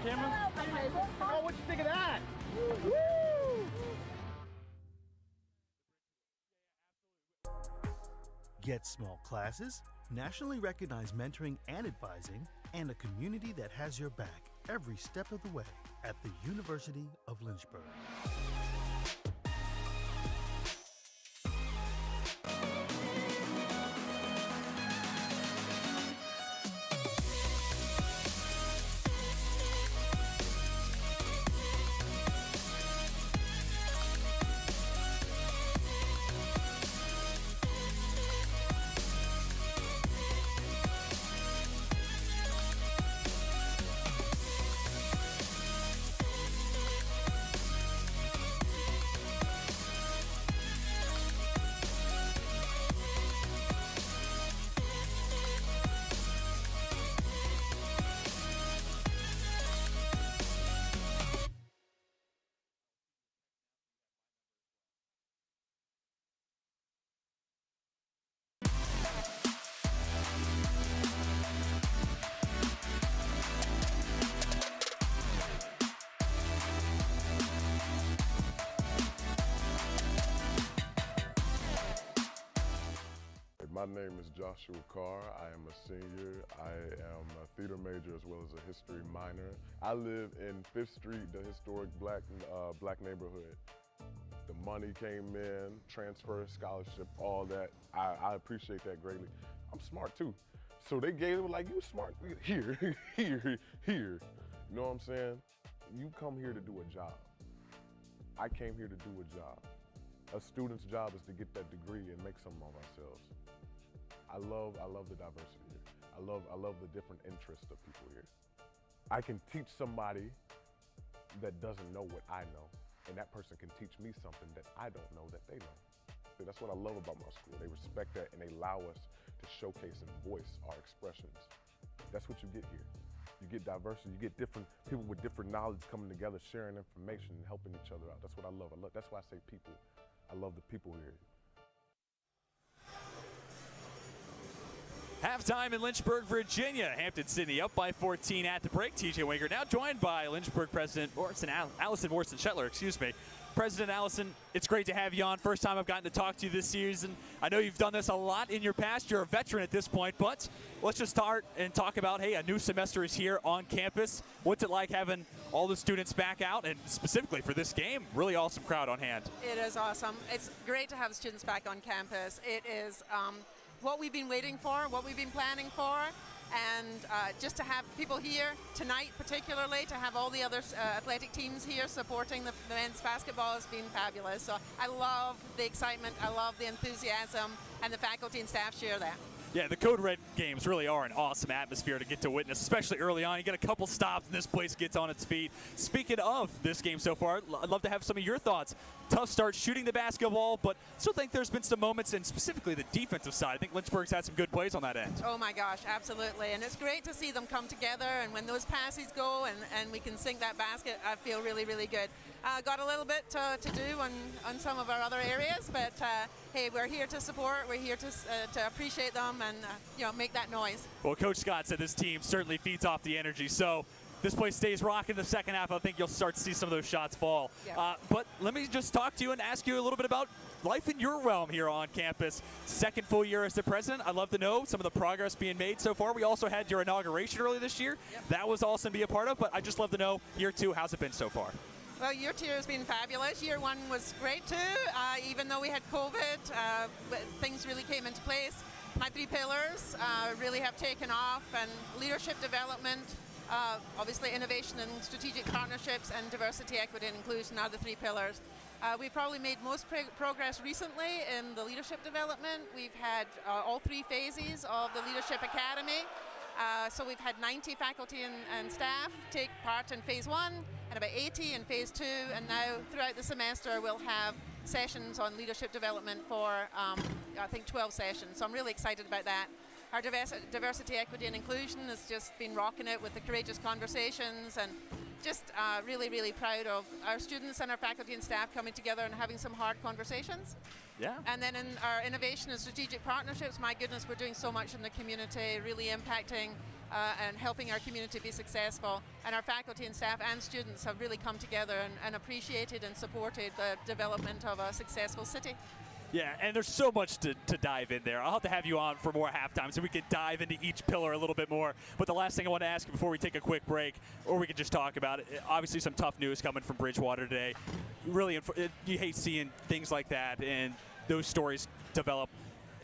Camera? Oh, what'd you think of that? Woo! Get small classes, nationally recognized mentoring and advising, and a community that has your back every step of the way at the University of Lynchburg. My name is Joshua Carr. I am a senior. I am a theater major as well as a history minor. I live in 5th Street, the historic black neighborhood. The money came in, transfer, scholarship, all that. I appreciate that greatly. I'm smart too. So they gave it like, you smart, here. You know what I'm saying? You come here to do a job. I came here to do a job. A student's job is to get that degree and make something of ourselves. I love the diversity here. I love the different interests of people here. I can teach somebody that doesn't know what I know, and that person can teach me something that I don't know that they know. So that's what I love about my school. They respect that and they allow us to showcase and voice our expressions. That's what you get here. You get diversity, you get different people with different knowledge coming together, sharing information and helping each other out. That's what I love. That's why I say people. I love the people here. Halftime in Lynchburg, Virginia. Hampden-Sydney up by 14 at the break. TJ Winker now joined by Lynchburg President Allison Morrison-Shetler, excuse me. President Allison, it's great to have you on. First time I've gotten to talk to you this season. I know you've done this a lot in your past. You're a veteran at this point, but let's just start and talk about, hey, a new semester is here on campus. What's it like having all the students back out, and specifically for this game, really awesome crowd on hand? It is awesome. It's great to have students back on campus. It is what we've been waiting for, what we've been planning for, And just to have people here tonight, particularly, to have all the other athletic teams here supporting the men's basketball has been fabulous. So I love the excitement, I love the enthusiasm, and the faculty and staff share that. Yeah, the Code Red games really are an awesome atmosphere to get to witness, especially early on. You get a couple stops and this place gets on its feet. Speaking of this game so far, I'd love to have some of your thoughts. Tough start shooting the basketball, but I still think there's been some moments, and specifically the defensive side. I think Lynchburg's had some good plays on that end. Oh my gosh, absolutely. And it's great to see them come together, and when those passes go and we can sink that basket, I feel really, really good. Got a little bit to do on some of our other areas, but hey, we're here to support, we're here to appreciate them and make that noise. Well, Coach Scott said this team certainly feeds off the energy, so this place stays rocking the second half. I think you'll start to see some of those shots fall. Yeah. But let me just talk to you and ask you a little bit about life in your realm here on campus. Second full year as the president. I'd love to know some of the progress being made so far. We also had your inauguration early this year. Yep. That was awesome to be a part of, but I'd just love to know, year two, how's it been so far? Well, year two has been fabulous. Year one was great too. Even though we had COVID, things really came into place. My 3 pillars really have taken off, and leadership development, obviously innovation and strategic partnerships, and diversity, equity, and inclusion are the 3 pillars. We've probably made most progress recently in the leadership development. We've had all 3 phases of the Leadership Academy. So we've had 90 faculty and staff take part in phase 1 and about 80 in phase 2, and now throughout the semester we'll have sessions on leadership development for I think 12 sessions. So I'm really excited about that. Our diversity, equity, and inclusion has just been rocking it with the courageous conversations, and just really, really proud of our students and our faculty and staff coming together and having some hard conversations. Yeah. And then in our innovation and strategic partnerships, my goodness, we're doing so much in the community, really impacting and helping our community be successful. And our faculty and staff and students have really come together and appreciated and supported the development of a successful city. Yeah, and there's so much to dive in there. I'll have to have you on for more halftime so we can dive into each pillar a little bit more. But the last thing I want to ask you before we take a quick break, or we can just talk about it, obviously some tough news coming from Bridgewater today. Really, you hate seeing things like that and those stories develop.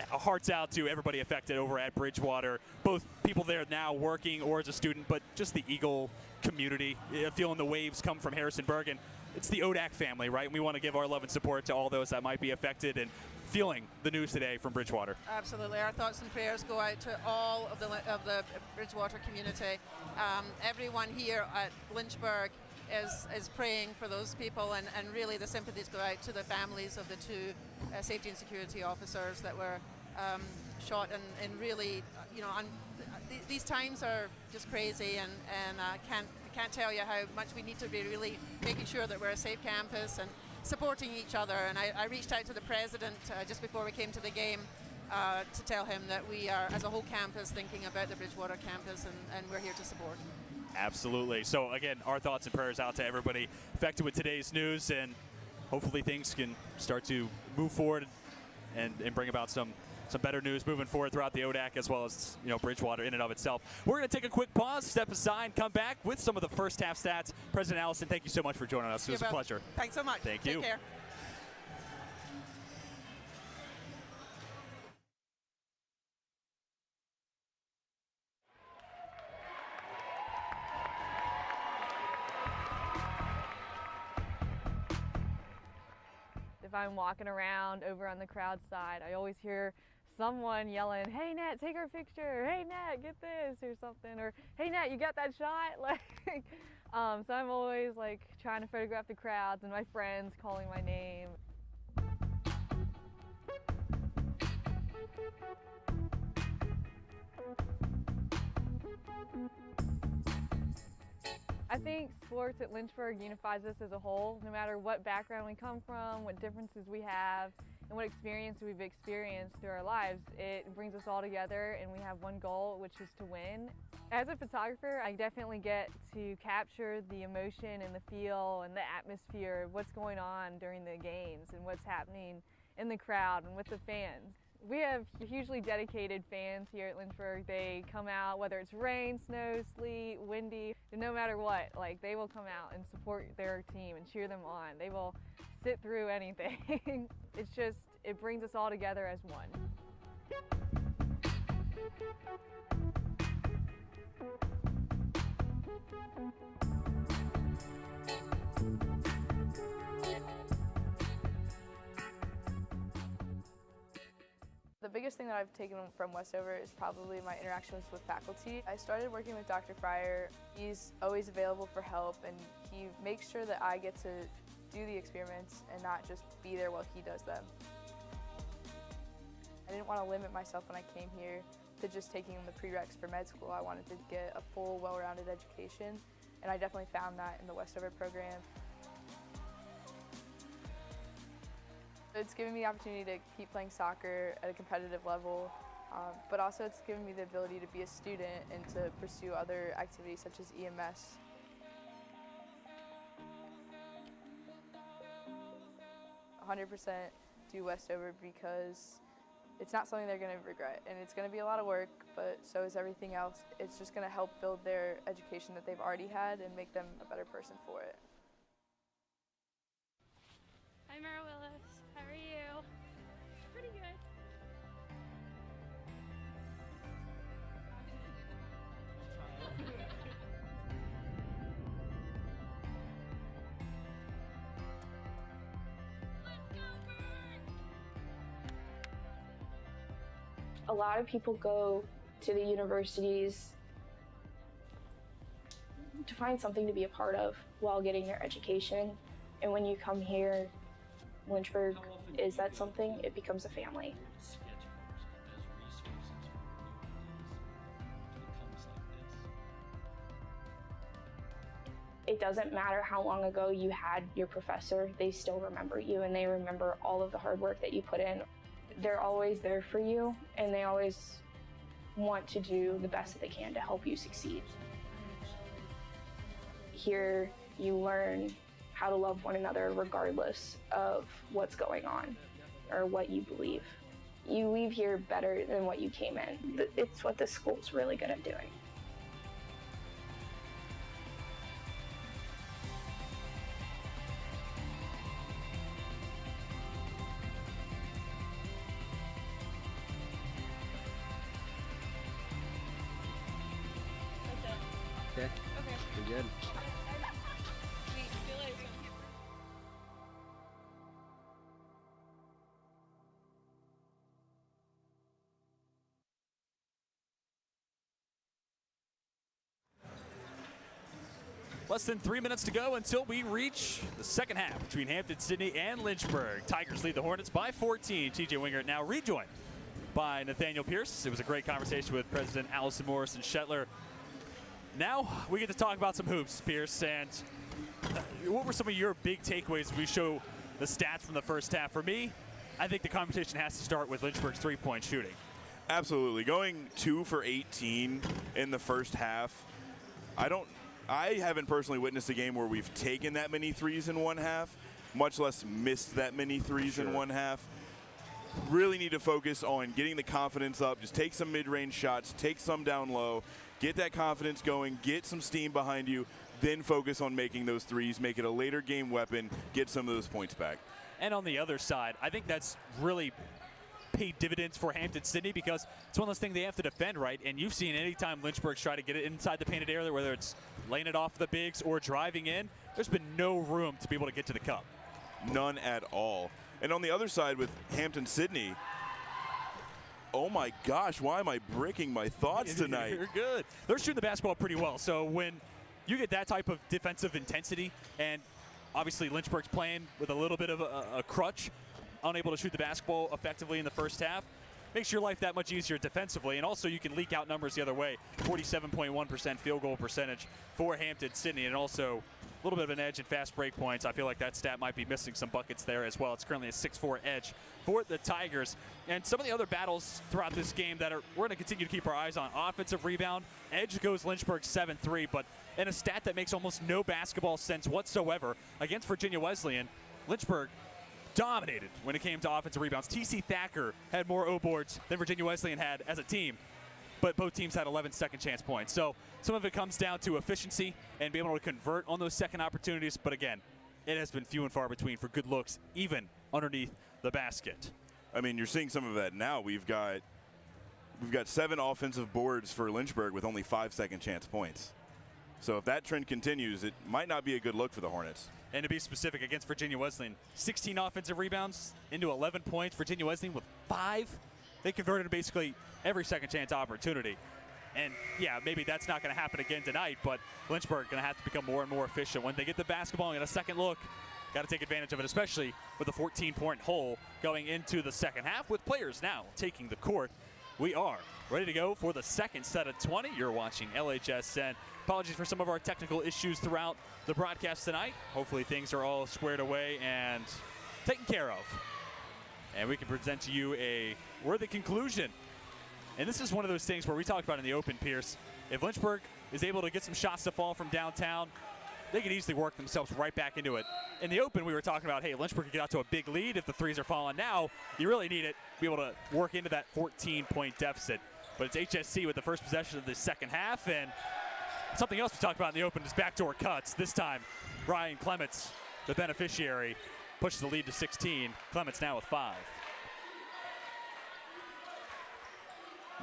Hearts out to everybody affected over at Bridgewater, both people there now working or as a student, but just the Eagle community, feeling the waves come from Harrisonburg. And it's the ODAC family, right? And we want to give our love and support to all those that might be affected and feeling the news today from Bridgewater. Absolutely. Our thoughts and prayers go out to all of the Bridgewater community. Everyone here at Lynchburg is praying for those people, and really the sympathies go out to the families of the 2 safety and security officers that were shot, and really, these times are just crazy, and I can't tell you how much we need to be really making sure that we're a safe campus and supporting each other. And I reached out to the president just before we came to the game to tell him that we are, as a whole campus, thinking about the Bridgewater campus, and we're here to support. Absolutely. So again, our thoughts and prayers out to everybody affected with today's news, and hopefully things can start to move forward and bring about some better news moving forward throughout the ODAC, as well as Bridgewater in and of itself. We're going to take a quick pause, step aside, and come back with some of the first half stats. President Allison, thank you so much for joining us. It was a pleasure. Thanks so much. Thank you. Take care. If I'm walking around over on the crowd side, I always hear someone yelling, "Hey Nat, take our picture. Hey Nat, get this," or something, or "Hey Nat, you got that shot?" So I'm always trying to photograph the crowds and my friends calling my name. I think sports at Lynchburg unifies us as a whole. No matter what background we come from, what differences we have, and what experience we've experienced through our lives, it brings us all together and we have one goal, which is to win. As a photographer, I definitely get to capture the emotion and the feel and the atmosphere of what's going on during the games and what's happening in the crowd and with the fans. We have hugely dedicated fans here at Lynchburg. They come out whether it's rain, snow, sleet, windy, no matter what. They will come out and support their team and cheer them on. They will sit through anything. It brings us all together as one. The biggest thing that I've taken from Westover is probably my interactions with faculty. I started working with Dr. Fryer. He's always available for help, and he makes sure that I get to do the experiments and not just be there while he does them. I didn't want to limit myself when I came here to just taking the prereqs for med school. I wanted to get a full, well-rounded education, and I definitely found that in the Westover program. It's given me the opportunity to keep playing soccer at a competitive level, but also it's given me the ability to be a student and to pursue other activities such as EMS. "100% do Westover because it's not something they're going to regret, and it's going to be a lot of work, but so is everything else. It's just going to help build their education that they've already had and make them a better person for it." Hi, Mara Willis. How are you? Pretty good. A lot of people go to the universities to find something to be a part of while getting their education. And when you come here, Lynchburg is that something. It becomes a family. It doesn't matter how long ago you had your professor, they still remember you, and they remember all of the hard work that you put in. They're always there for you, and they always want to do the best that they can to help you succeed. Here, you learn how to love one another regardless of what's going on or what you believe. You leave here better than what you came in. It's what the school's really good at doing. Okay. You're good. Less than 3 minutes to go until we reach the second half between Hampden-Sydney and Lynchburg. Tigers lead the Hornets by 14. TJ Wingert now rejoined by Nathaniel Pierce. It was a great conversation with President Allison Morrison Shetler. Now we get to talk about some hoops, Pierce. And what were some of your big takeaways as we show the stats from the first half? For me, I think the conversation has to start with Lynchburg's three-point shooting. Absolutely. Going 2 for 18 in the first half. I haven't personally witnessed a game where we've taken that many threes in one half, much less missed that many threes in one half. Really need to focus on getting the confidence up. Just take some mid-range shots, take some down low, get that confidence going, get some steam behind you, then focus on making those threes, make it a later game weapon, get some of those points back. And on the other side, I think that's really paid dividends for Hampden-Sydney because it's one of those things they have to defend, right? And you've seen anytime Lynchburg's try to get it inside the painted area, whether it's laying it off the bigs or driving in, there's been no room to be able to get to the cup. None at all. And on the other side with Hampden-Sydney, oh my gosh, why am I breaking my thoughts tonight? You're good. They're shooting the basketball pretty well. So when you get that type of defensive intensity, and obviously Lynchburg's playing with a little bit of a crutch, unable to shoot the basketball effectively in the first half, makes your life that much easier defensively. And also you can leak out numbers the other way. 47.1% field goal percentage for Hampden-Sydney, and also a little bit of an edge in fast break points. I feel like that stat might be missing some buckets there as well. It's currently a 6-4 edge for the Tigers. And some of the other battles throughout this game that we're going to continue to keep our eyes on. Offensive rebound, edge goes Lynchburg 7-3, but in a stat that makes almost no basketball sense whatsoever against Virginia Wesleyan, Lynchburg dominated when it came to offensive rebounds. TC Thacker had more O boards than Virginia Wesleyan had as a team, but both teams had 11 second chance points. So some of it comes down to efficiency and being able to convert on those second opportunities. But again, it has been few and far between for good looks, even underneath the basket. I mean, you're seeing some of that now. We've got we've got 7 offensive boards for Lynchburg with only 5 second chance points. So if that trend continues, it might not be a good look for the Hornets. And to be specific, against Virginia Wesleyan, 16 offensive rebounds into 11 points. Virginia Wesleyan with 5. They converted basically every second chance opportunity. And yeah, maybe that's not going to happen again tonight, but Lynchburg going to have to become more and more efficient. When they get the basketball and get a second look, got to take advantage of it, especially with a 14-point hole going into the second half with players now taking the court. We are ready to go for the second set of 20. You're watching LHSN. Apologies for some of our technical issues throughout the broadcast tonight. Hopefully things are all squared away and taken care of. And we can present to you a worthy conclusion. And this is one of those things where we talked about in the open, Pierce. If Lynchburg is able to get some shots to fall from downtown, they can easily work themselves right back into it. In the open, we were talking about, hey, Lynchburg can get out to a big lead if the threes are falling. Now, you really need it to be able to work into that 14-point deficit. But it's HSC with the first possession of the second half. And something else we talked about in the open is backdoor cuts. This time, Brian Clements, the beneficiary, pushes the lead to 16. Clements now with 5.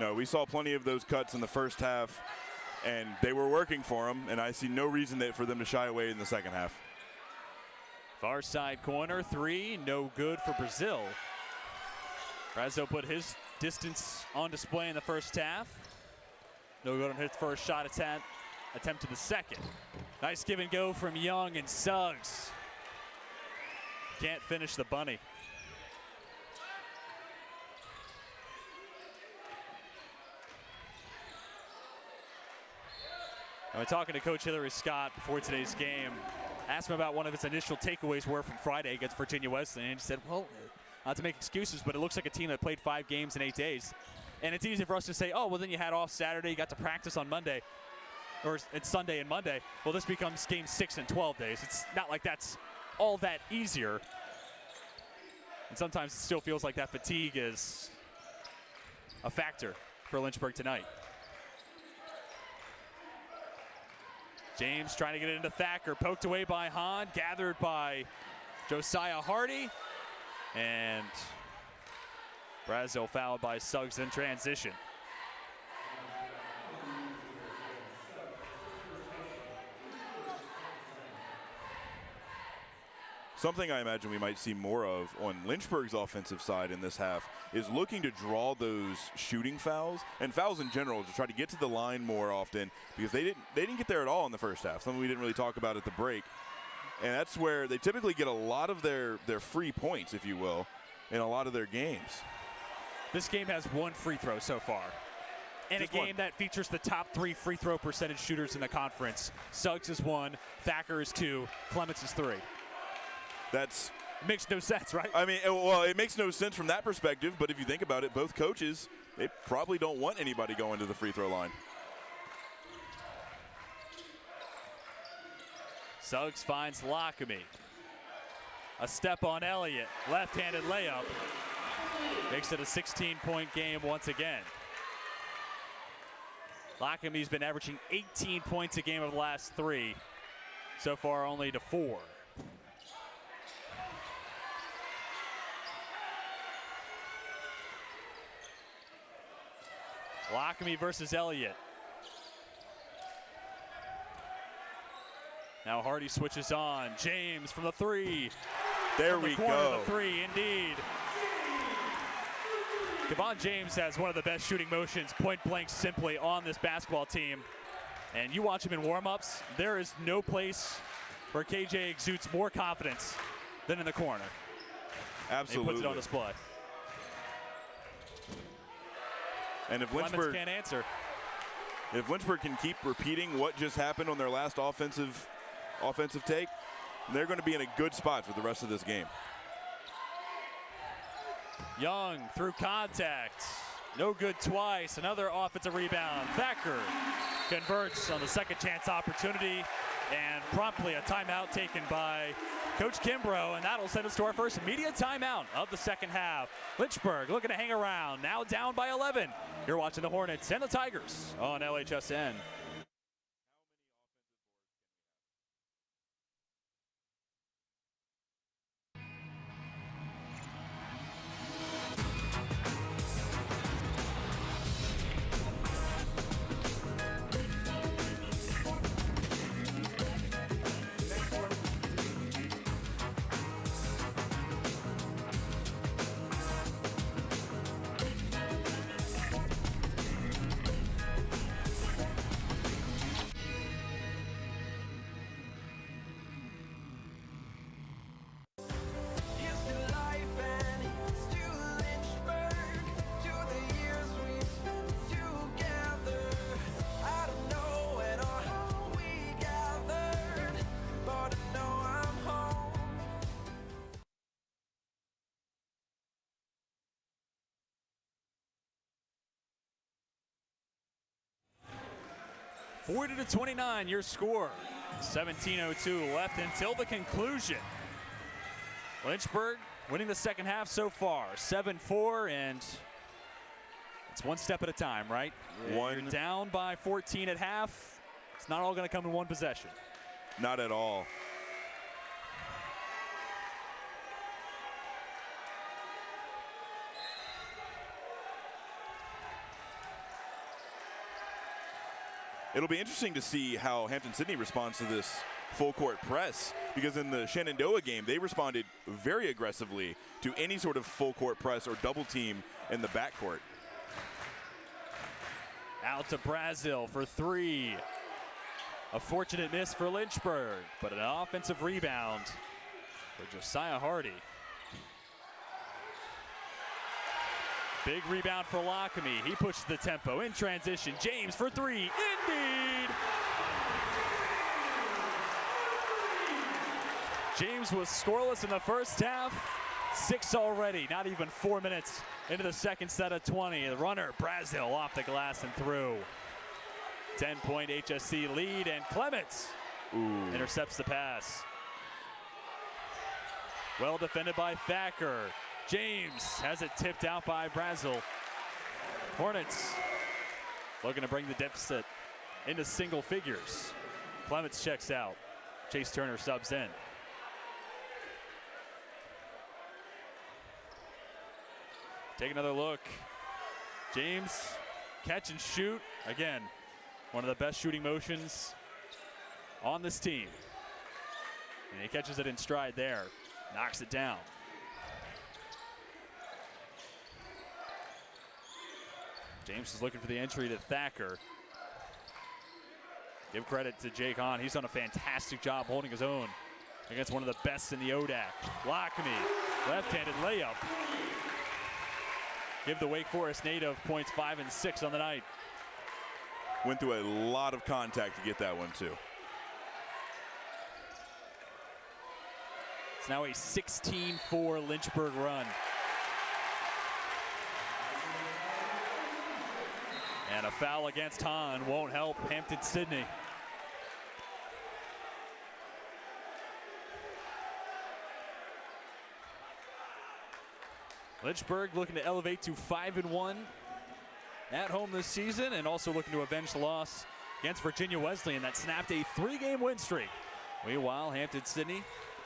No, we saw plenty of those cuts in the first half, and they were working for them, and I see no reason for them to shy away in the second half. Far side corner, 3, no good for Brazil. Brazil put his distance on display in the first half. No good on his first shot attempt to the second. Nice give and go from Young and Suggs. Can't finish the bunny. I was talking to Coach Hillary Scott before today's game. Asked him about one of his initial takeaways were from Friday against Virginia Wesleyan. And he said, well, not to make excuses, but it looks like a team that played 5 games in 8 days. And it's easy for us to say, oh, well, then you had off Saturday, you got to practice on Monday, or it's Sunday and Monday. Well, this becomes game 6 in 12 days. It's not like that's all that easier. And sometimes it still feels like that fatigue is a factor for Lynchburg tonight. James trying to get it into Thacker, poked away by Hahn, gathered by Josiah Hardy, and Brazil fouled by Suggs in transition. Something I imagine we might see more of on Lynchburg's offensive side in this half is looking to draw those shooting fouls and fouls in general to try to get to the line more often, because they didn't get there at all in the first half, something we didn't really talk about at the break. And that's where they typically get a lot of their free points, if you will, in a lot of their games. This game has 1 free throw so far. And just a game that features the top 3 free throw percentage shooters in the conference. Suggs is 1, Thacker is 2, Clements is 3. That's makes no sense, right? I mean, well, it makes no sense from that perspective, but if you think about it, both coaches, they probably don't want anybody going to the free throw line. Suggs finds Lockamy. A step on Elliott, left-handed layup. Makes it a 16-point game once again. Lockamy's been averaging 18 points a game over the last 3. So far only to 4. Lockamy versus Elliott. Now Hardy switches on. James from the 3. There we go. The 3, indeed. Kevon James has one of the best shooting motions, point blank simply, on this basketball team. And you watch him in warm-ups, there is no place where KJ exudes more confidence than in the corner. Absolutely. He puts it on display. And if Clements Lynchburg can't answer. If Lynchburg can keep repeating what just happened on their last offensive take, they're going to be in a good spot for the rest of this game. Young through contact. No good twice. Another offensive rebound. Thacker converts on the second chance opportunity, and promptly a timeout taken by Coach Kimbrough, and that'll send us to our first immediate timeout of the second half. Lynchburg looking to hang around, now down by 11. You're watching the Hornets and the Tigers on LHSN. 40-29, your score. 17:02 left until the conclusion. Lynchburg winning the second half so far, 7-4, and it's one step at a time, right? You're down by 14 at half. It's not all going to come in one possession. Not at all. It'll be interesting to see how Hampden-Sydney responds to this full court press, because in the Shenandoah game, they responded very aggressively to any sort of full court press or double team in the backcourt. Out to Brazil for three. A fortunate miss for Lynchburg, but an offensive rebound for Josiah Hardy. Big rebound for Lockamy. He pushes the tempo in transition. James for three. Indeed! James was scoreless in the first half. 6 already, not even 4 minutes into the second set of 20. The runner, Brazil, off the glass and through. 10-point HSC lead, and Clements intercepts the pass. Well defended by Thacker. James has it tipped out by Brazil. Hornets looking to bring the deficit into single figures. Clements checks out. Chase Turner subs in. Take another look. James, catch and shoot. Again, one of the best shooting motions on this team. And he catches it in stride there. Knocks it down. James is looking for the entry to Thacker. Give credit to Jake Hahn. He's done a fantastic job holding his own against one of the best in the ODAC. Lockamy, left-handed layup. Give the Wake Forest native points 5 and 6 on the night. Went through a lot of contact to get that one too. It's now a 16-4 Lynchburg run. And a foul against Hahn won't help Hampden-Sydney. Lynchburg looking to elevate to 5-1 at home this season, and also looking to avenge the loss against Virginia Wesleyan that snapped a 3-game win streak. Meanwhile, Hampden-Sydney,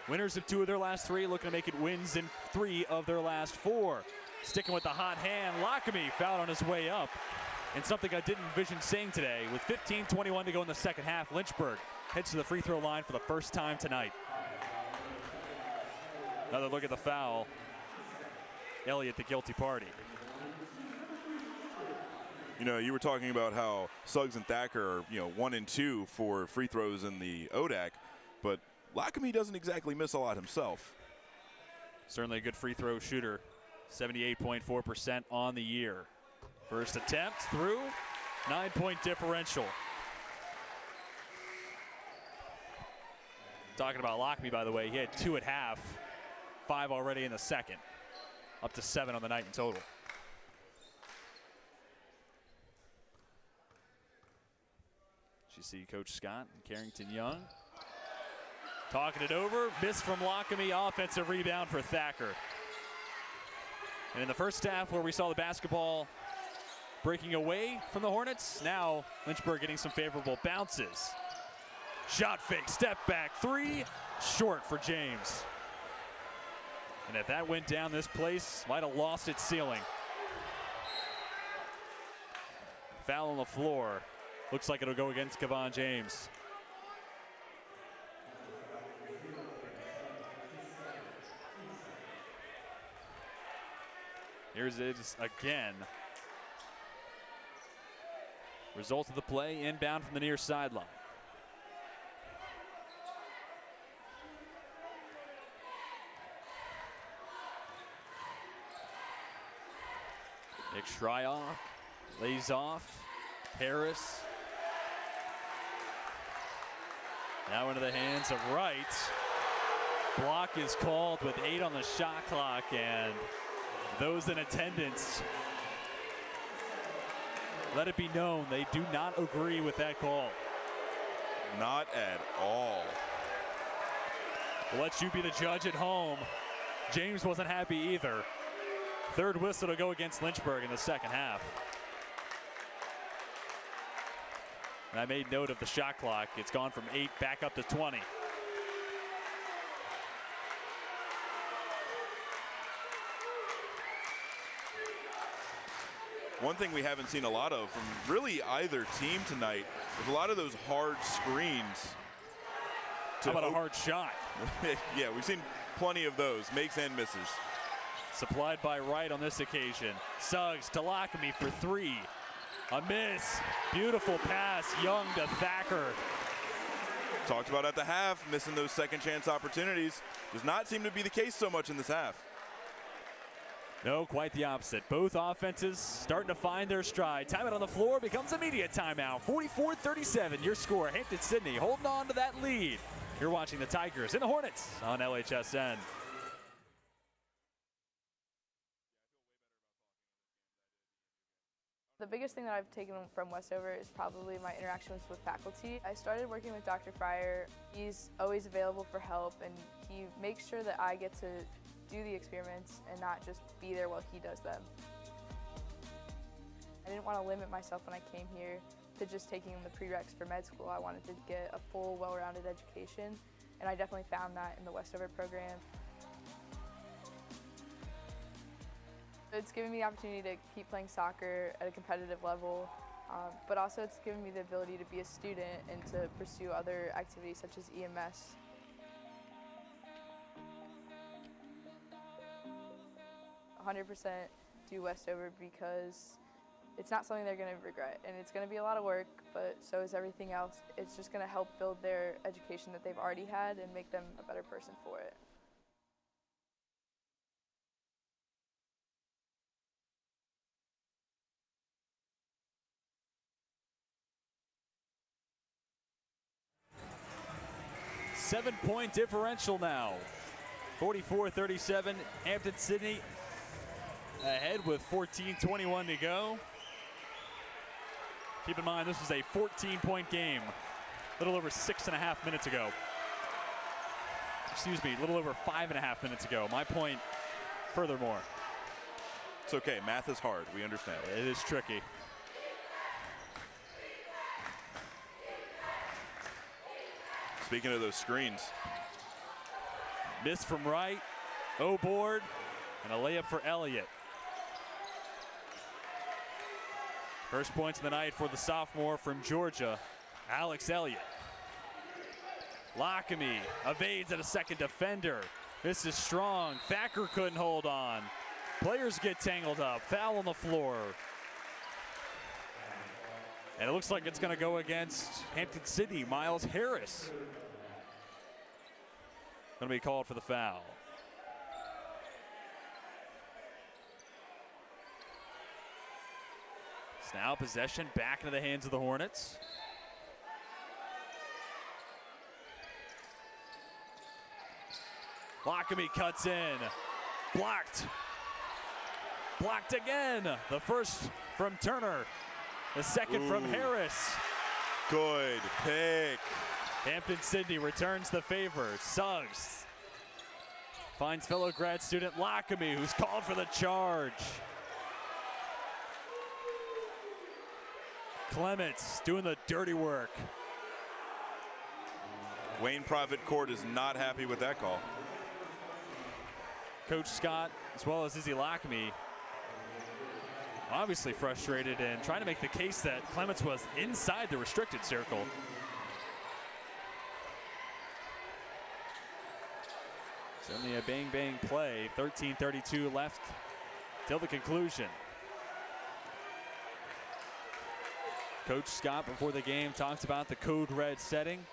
winners of 2 of their last 3, looking to make it wins in 3 of their last 4. Sticking with the hot hand, Lockamy fouled on his way up. And something I didn't envision saying today, with 15:21 to go in the second half, Lynchburg heads to the free throw line for the first time tonight. Another look at the foul. Elliott, the guilty party. You know, you were talking about how Suggs and Thacker are, 1 and 2 for free throws in the ODAC, but Lockamy doesn't exactly miss a lot himself. Certainly a good free throw shooter. 78.4% on the year. First attempt through, 9-point differential. Talking about Lockamy, by the way, he had 2 at half, 5 already in the second, up to 7 on the night in total. You see Coach Scott and Carrington Young talking it over. Miss from Lockamy, offensive rebound for Thacker. And in the first half, where we saw the basketball breaking away from the Hornets, now Lynchburg getting some favorable bounces. Shot fake, step back, 3, short for James. And if that went down, this place might have lost its ceiling. Foul on the floor. Looks like it'll go against Kevon James. Here's it again. Result of the play, inbound from the near sideline. Nick Shryock lays off. Harris. Now into the hands of Wright. Block is called with 8 on the shot clock, and those in attendance, let it be known they do not agree with that call. Not at all. We'll let you be the judge at home. James wasn't happy either. Third whistle to go against Lynchburg in the second half. And I made note of the shot clock. It's gone from 8 back up to 20. One thing we haven't seen a lot of from really either team tonight is a lot of those hard screens. How about a hard shot? Yeah, we've seen plenty of those, makes and misses. Supplied by Wright on this occasion. Suggs to Lockamy for 3. A miss. Beautiful pass. Young to Thacker. Talked about at the half, missing those second chance opportunities. Does not seem to be the case so much in this half. No, quite the opposite. Both offenses starting to find their stride. Timeout on the floor becomes immediate timeout. 44-37, your score. Hampden-Sydney holding on to that lead. You're watching the Tigers and the Hornets on LHSN. The biggest thing that I've taken from Westover is probably my interactions with faculty. I started working with Dr. Fryer. He's always available for help, and he makes sure that I get to do the experiments and not just be there while he does them. I didn't want to limit myself when I came here to just taking the prereqs for med school. I wanted to get a full, well-rounded education, and I definitely found that in the Westover program. It's given me the opportunity to keep playing soccer at a competitive level, but also it's given me the ability to be a student and to pursue other activities such as EMS. "100% do Westover because it's not something they're going to regret, and it's going to be a lot of work, but so is everything else. It's just going to help build their education that they've already had and make them a better person for it." Seven-point differential now. 44-37, Hampden-Sydney ahead with 14:21 to go. Keep in mind, this was a 14-point game a little over 6.5 minutes ago. Excuse me, a little over 5.5 minutes ago. My point, furthermore. It's okay, math is hard, we understand. It is tricky. Speaking of those screens. Miss from Wright, O-board, and a layup for Elliott. First points of the night for the sophomore from Georgia, Alex Elliott. Lockamy evades at a second defender. This is strong. Thacker couldn't hold on. Players get tangled up. Foul on the floor. And it looks like it's going to go against Hampden-Sydney. Miles Harris going to be called for the foul. It's now possession back into the hands of the Hornets. Lockamy cuts in. Blocked. Blocked again. The first from Turner. The second from Harris. Good pick. Hampden-Sydney returns the favor. Suggs finds fellow grad student Lockamy, who's called for the charge. Clements doing the dirty work. Wayne Profit Court is not happy with that call. Coach Scott, as well as Izzy Lockamy, obviously frustrated and trying to make the case that Clements was inside the restricted circle. Certainly a bang-bang play. 13:32 left till the conclusion. Coach Scott, before the game, talked about the code red setting.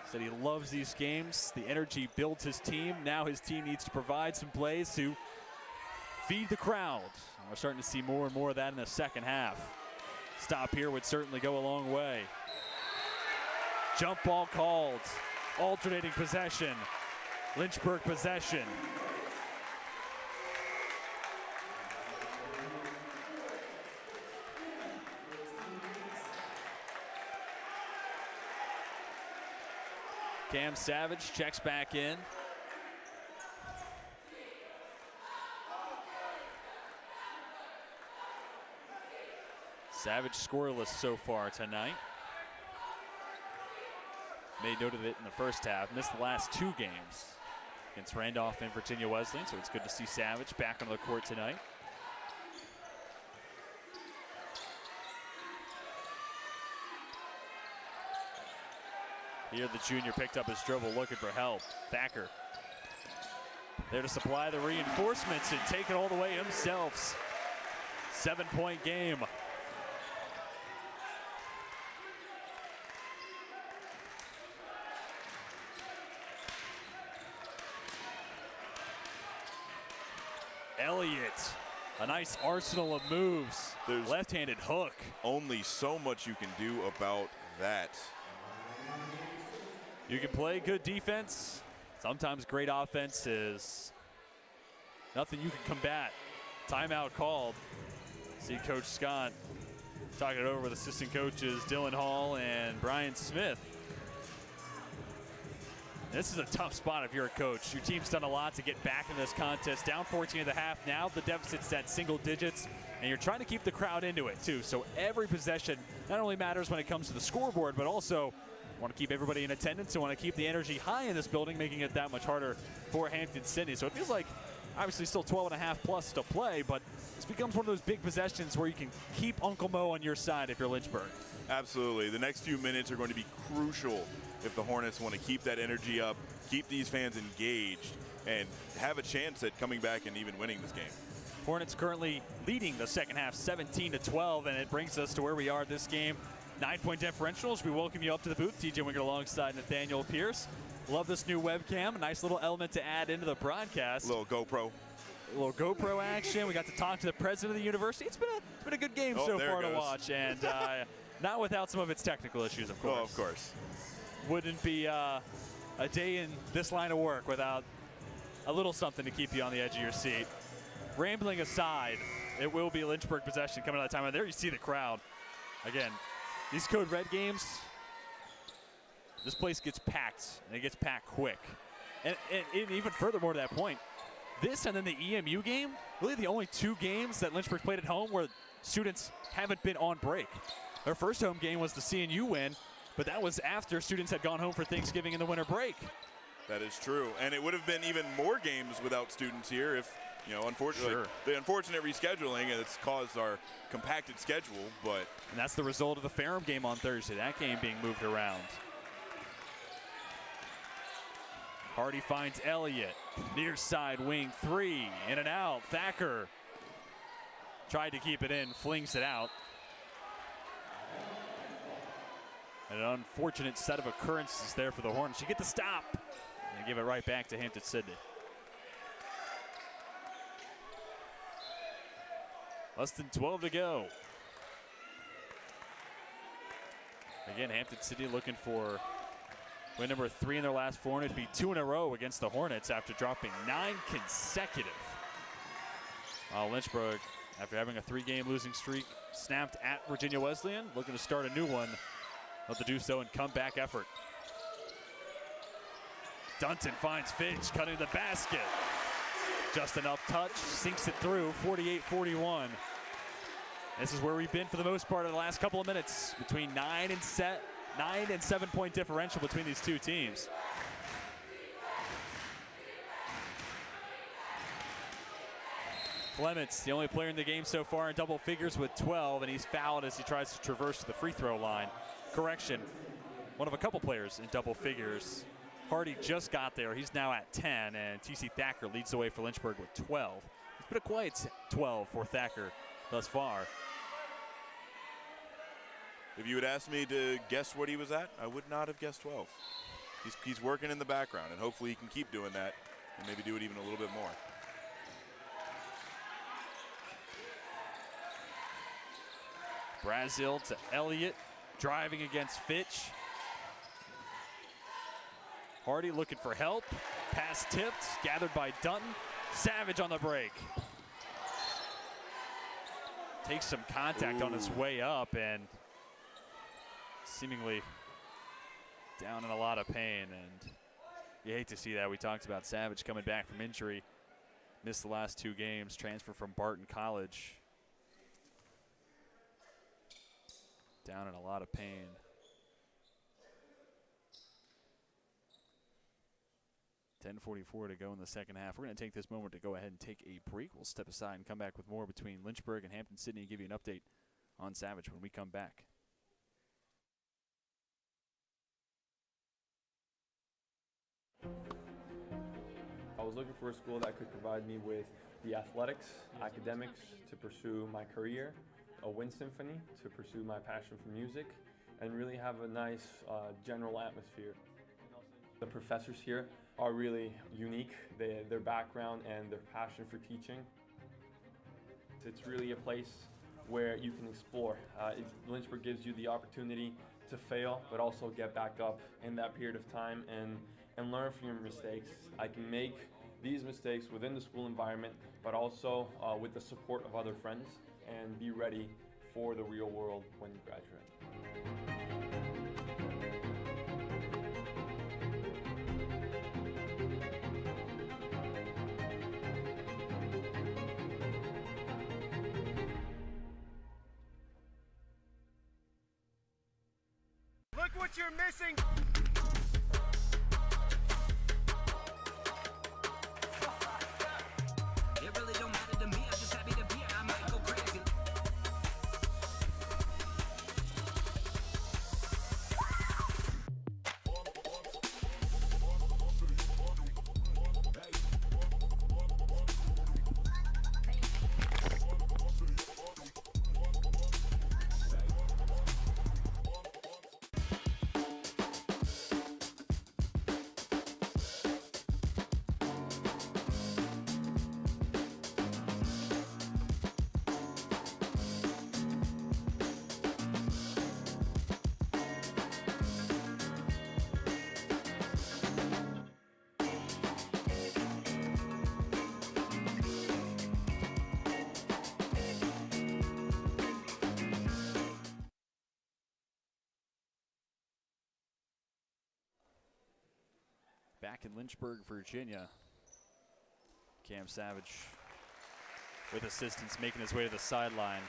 Said he loves these games. The energy builds his team. Now his team needs to provide some plays to feed the crowd. And we're starting to see more and more of that in the second half. Stop here would certainly go a long way. Jump ball called. Alternating possession. Lynchburg possession. Cam Savage checks back in. Savage scoreless so far tonight. Made note of it in the first half. Missed the last 2 games against Randolph and Virginia Wesleyan, so it's good to see Savage back on the court tonight. Here the junior picked up his dribble looking for help. Thacker there to supply the reinforcements and take it all the way himself. 7-point game. Elliott, a nice arsenal of moves. There's left-handed hook. Only so much you can do about that. You can play good defense. Sometimes great offense is nothing you can combat. Timeout called. See Coach Scott talking it over with assistant coaches Dylan Hall and Brian Smith. This is a tough spot if you're a coach. Your team's done a lot to get back in this contest. Down 14 at the half. Now the deficit's at single digits, and you're trying to keep the crowd into it too. So every possession not only matters when it comes to the scoreboard, but also want to keep everybody in attendance and want to keep the energy high in this building, making it that much harder for Hampden-Sydney. So it feels like obviously still 12.5 plus to play, but this becomes one of those big possessions where you can keep Uncle Mo on your side if you're Lynchburg. Absolutely. The next few minutes are going to be crucial if the Hornets want to keep that energy up, keep these fans engaged, and have a chance at coming back and even winning this game. Hornets currently leading the second half 17-12, and it brings us to where we are this game. 9-point differentials. We welcome you up to the booth. TJ Winger alongside Nathaniel Pierce. Love this new webcam. A nice little element to add into the broadcast. Little GoPro action. We got to talk to the president of the university. It's been a good game so far to watch, and not without some of its technical issues, of course. Oh, of course. Wouldn't be a day in this line of work without a little something to keep you on the edge of your seat. Rambling aside, it will be a Lynchburg possession coming out of time. And there you see the crowd. Again, these Code Red games, this place gets packed, and it gets packed quick. And even furthermore to that point, this and then the EMU game, really the only 2 games that Lynchburg played at home where students haven't been on break. Their first home game was the CNU win, but that was after students had gone home for Thanksgiving and the winter break. That is true. And it would have been even more games without students here if, unfortunately, the unfortunate rescheduling has caused our compacted schedule, but. And that's the result of the Ferrum game on Thursday, that game being moved around. Hardy finds Elliott, near side wing 3, in and out. Thacker tried to keep it in, flings it out. An unfortunate set of occurrences there for the Hornets. You get the stop and give it right back to Hampden-Sydney. Less than 12 to go. Again, Hampden-Sydney looking for win number 3 in their last 4, and it'd be 2 in a row against the Hornets after dropping 9 consecutive. While Lynchburg, after having a 3-game losing streak, snapped at Virginia Wesleyan, looking to start a new one. They'll do so in comeback effort. Dunton finds Fitch, cutting the basket. Just enough touch, sinks it through, 48-41. This is where we've been for the most part of the last couple of minutes, between 9 and 7-point differential between these two teams. Clements, the only player in the game so far in double figures with 12, and he's fouled as he tries to traverse to the free throw line. Correction, one of a couple players in double figures. Hardy just got there. He's now at 10, and TC Thacker leads the way for Lynchburg with 12. It's been a quiet 12 for Thacker thus far. If you had asked me to guess what he was at, I would not have guessed 12. He's working in the background, and hopefully he can keep doing that and maybe do it even a little bit more. Brazil to Elliott, driving against Fitch. Hardy looking for help. Pass tipped, gathered by Dunton. Savage on the break. Takes some contact on his way up and seemingly down in a lot of pain, and you hate to see that. We talked about Savage coming back from injury, missed the last 2 games, transfer from Barton College. Down in a lot of pain. .10:44 to go in the second half. We're going to take this moment to go ahead and take a break. We'll step aside and come back with more between Lynchburg and Hampden-Sydney and give you an update on Savage when we come back. I was looking for a school that could provide me with the athletics, academics to pursue my career, a wind symphony to pursue my passion for music, and really have a nice general atmosphere. The professors here are really unique, their background and their passion for teaching. It's really a place where you can explore. Lynchburg gives you the opportunity to fail, but also get back up in that period of time and learn from your mistakes. I can make these mistakes within the school environment, but also with the support of other friends, and be ready for the real world when you graduate. Look what you're missing! It really don't matter to me, I'm just happy to be here, I might go crazy. Back in Lynchburg, Virginia, Cam Savage with assistance making his way to the sideline.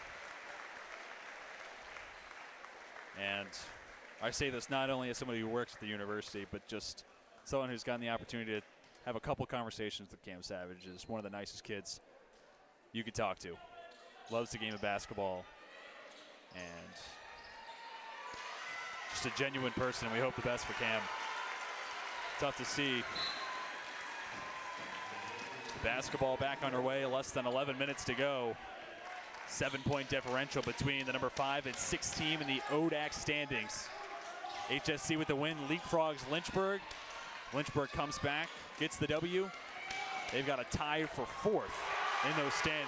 And I say this not only as somebody who works at the university, but just someone who's gotten the opportunity to have a couple conversations with Cam Savage. Is one of the nicest kids you could talk to. Loves the game of basketball, and just a genuine person, and we hope the best for Cam. Tough to see. Basketball back underway, less than 11 minutes to go. 7-point differential between the number 5 and 6 team in the ODAC standings. HSC with the win leapfrogs Lynchburg. Lynchburg comes back, gets the W. They've got a tie for 4th in those standings.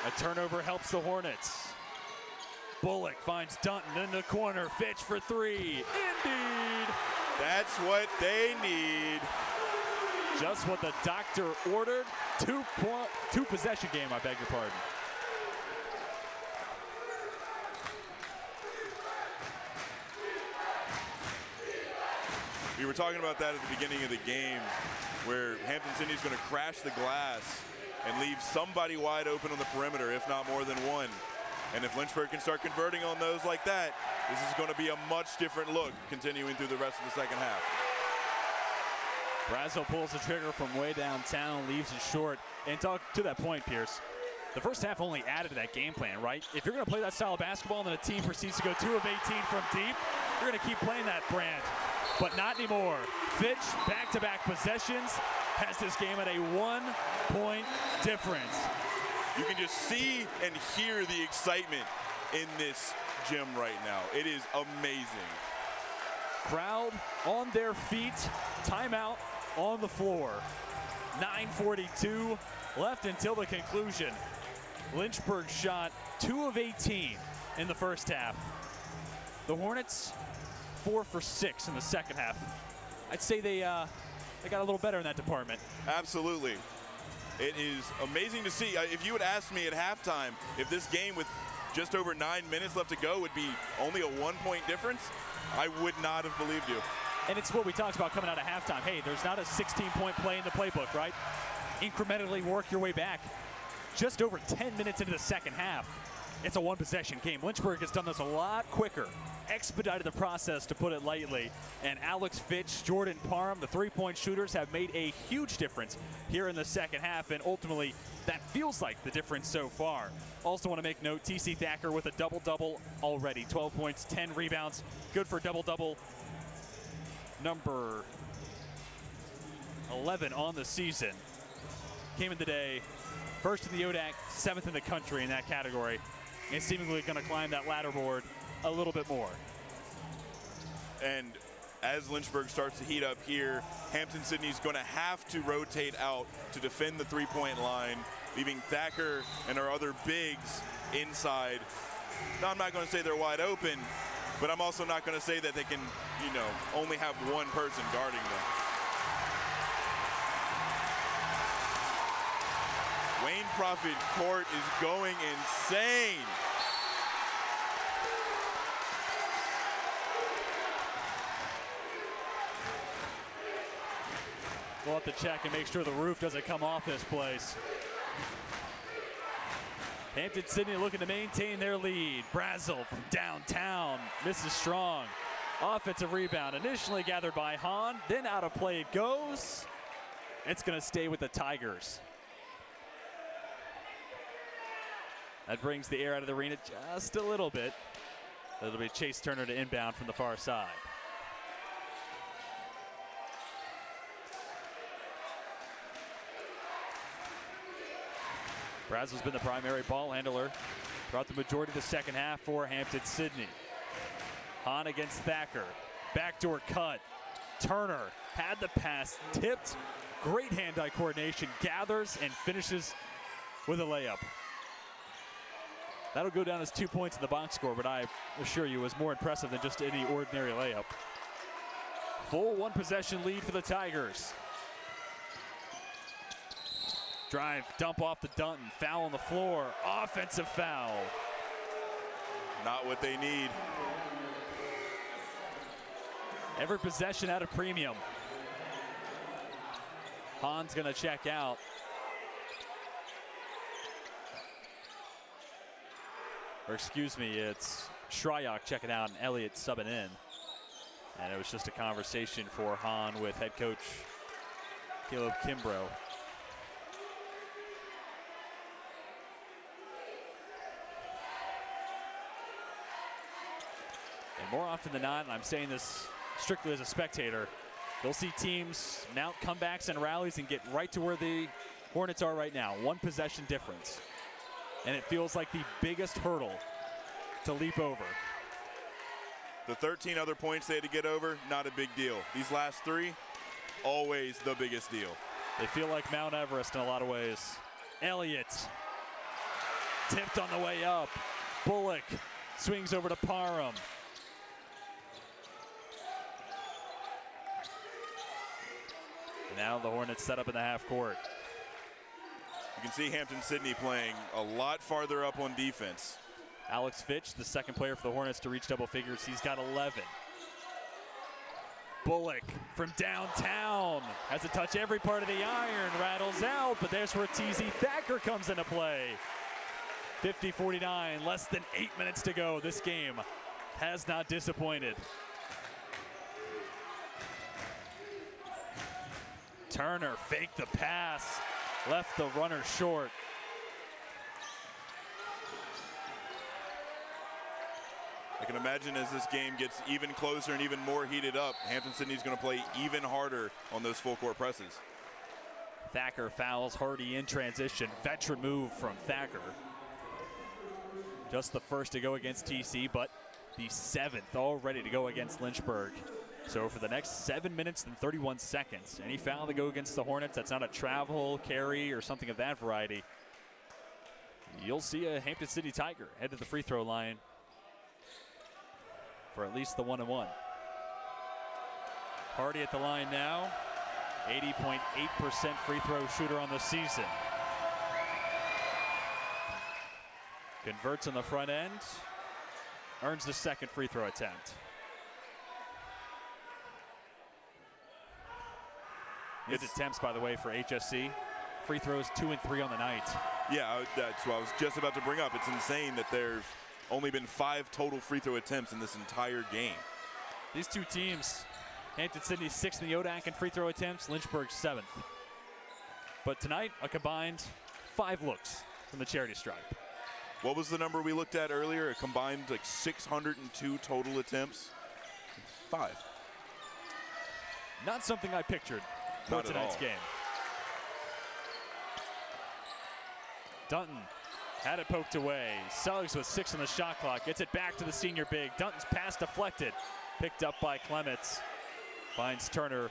A turnover helps the Hornets. Bullock finds Dunton in the corner. Fitch for 3. Indeed. That's what they need. Just what the doctor ordered. Two possession game, I beg your pardon. We were talking about that at the beginning of the game, where Hampden-Sydney is going to crash the glass and leave somebody wide open on the perimeter, if not more than one. And if Lynchburg can start converting on those like that, this is going to be a much different look continuing through the rest of the second half. Brazel pulls the trigger from way downtown, leaves it short. And talk to that point, Pierce. The first half only added to that game plan, right? If you're going to play that style of basketball and then a team proceeds to go 2 of 18 from deep, you're going to keep playing that brand. But not anymore. Fitch, back-to-back possessions, has this game at a 1-point difference. You can just see and hear the excitement in this gym right now. It is amazing. Crowd on their feet. Timeout on the floor. 9:42 left until the conclusion. Lynchburg shot 2 of 18 in the first half. The Hornets 4 for 6 in the second half. I'd say they got a little better in that department. Absolutely. It is amazing to see. If you had asked me at halftime if this game with just over 9 minutes left to go would be only a 1-point difference, I would not have believed you. And it's what we talked about coming out of halftime. Hey, there's not a 16-point play in the playbook, right? Incrementally work your way back. Just over 10 minutes into the second half, it's a one-possession game. Lynchburg has done this a lot quicker, expedited the process, to put it lightly. And Alex Fitch, Jordan Parham, the three-point shooters, have made a huge difference here in the second half, and ultimately that feels like the difference so far. Also want to make note, TC Thacker with a double-double already. 12 points, 10 rebounds, good for double-double. Number 11 on the season. Came in today, first in the ODAC, 7th in the country in that category, and seemingly going to climb that ladder board a little bit more. And as Lynchburg starts to heat up here, Hampden-Sydney's going to have to rotate out to defend the three-point line, leaving Thacker and our other bigs inside. Now, I'm not going to say they're wide open, but I'm also not going to say that they can, you know, only have one person guarding them. Wayne Prophet Court is going insane. We'll have to check and make sure the roof doesn't come off this place. Hampden-Sydney looking to maintain their lead. Brazel from downtown misses strong. Offensive rebound initially gathered by Hahn, then out of play it goes. It's going to stay with the Tigers. That brings the air out of the arena just a little bit. It'll be Chase Turner to inbound from the far side. Brazel's been the primary ball handler throughout the majority of the second half for Hampden-Sydney. Hahn against Thacker. Backdoor cut. Turner had the pass tipped. Great hand-eye coordination. Gathers and finishes with a layup. That'll go down as 2 points in the box score, but I assure you was more impressive than just any ordinary layup. Full one-possession lead for the Tigers. Drive, dump off to Dunton. Foul on the floor. Offensive foul. Not what they need. Every possession at a premium. Hahn's going to check out. Or excuse me, it's Shryock checking out and Elliott subbing in. And it was just a conversation for Hahn with head coach Caleb Kimbrough. And more often than not, and I'm saying this strictly as a spectator, you'll see teams mount comebacks and rallies and get right to where the Hornets are right now. One possession difference. And it feels like the biggest hurdle to leap over. The 13 other points they had to get over, not a big deal. These last three, always the biggest deal. They feel like Mount Everest in a lot of ways. Elliott tipped on the way up. Bullock swings over to Parham. Now the Hornets set up in the half court. You can see Hampden-Sydney playing a lot farther up on defense. Alex Fitch, the second player for the Hornets to reach double figures. He's got 11. Bullock from downtown has to touch every part of the iron, rattles out, but there's where TZ Thacker comes into play. 50-49, less than 8 minutes to go. This game has not disappointed. Turner faked the pass, left the runner short. I can imagine as this game gets even closer and even more heated up, Hampden-Sydney's going to play even harder on those full court presses. Thacker fouls Hardy in transition. Veteran move from Thacker. Just the first to go against TC, but the 7th all ready to go against Lynchburg. So for the next 7 minutes and 31 seconds, any foul to go against the Hornets that's not a travel, carry, or something of that variety, you'll see a Hampden-Sydney Tiger head to the free throw line for at least the 1-and-1. Hardy at the line now, 80.8% free throw shooter on the season. Converts on the front end. Earns the second free throw attempt. His attempts, by the way, for HSC. Free throws 2 and 3 on the night. Yeah, that's what I was just about to bring up. It's insane that there's only been 5 total free throw attempts in this entire game. These two teams, Hampden-Sydney 6th in the ODAC in free throw attempts, Lynchburg 7th. But tonight, a combined 5 looks from the charity stripe. What was the number we looked at earlier? A combined like 602 total attempts. 5. Not something I pictured for Not tonight's game. Dunton had it poked away. Suggs with 6 on the shot clock. Gets it back to the senior big. Dunton's pass deflected. Picked up by Clements. Finds Turner.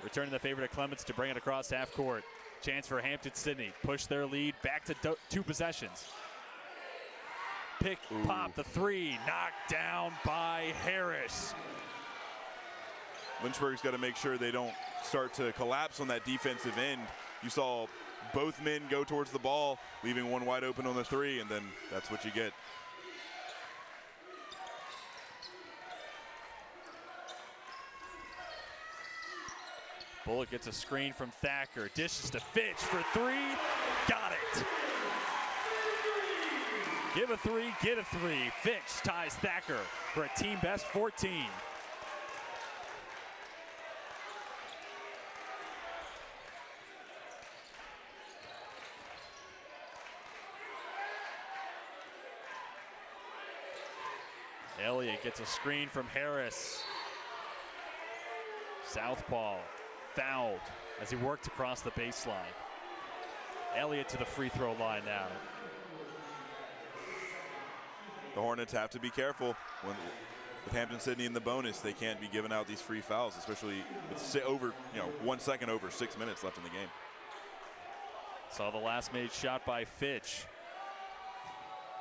Returning the favor to Clements to bring it across half court. Chance for Hampden-Sydney. Push their lead back to 2 possessions. Pick, pop, the 3. Knocked down by Harris. Lynchburg's got to make sure they don't start to collapse on that defensive end. You saw both men go towards the ball, leaving one wide open on the 3, and then that's what you get. Bullock gets a screen from Thacker. Dishes to Fitch for 3. Got it. Give a 3, get a 3. Fitch ties Thacker for a team best 14. Elliott gets a screen from Harris. Southpaw fouled as he worked across the baseline. Elliott to the free throw line now. The Hornets have to be careful. With Hampden-Sydney in the bonus, they can't be giving out these free fouls, especially with over 1 second over 6 minutes left in the game. Saw the last made shot by Fitch.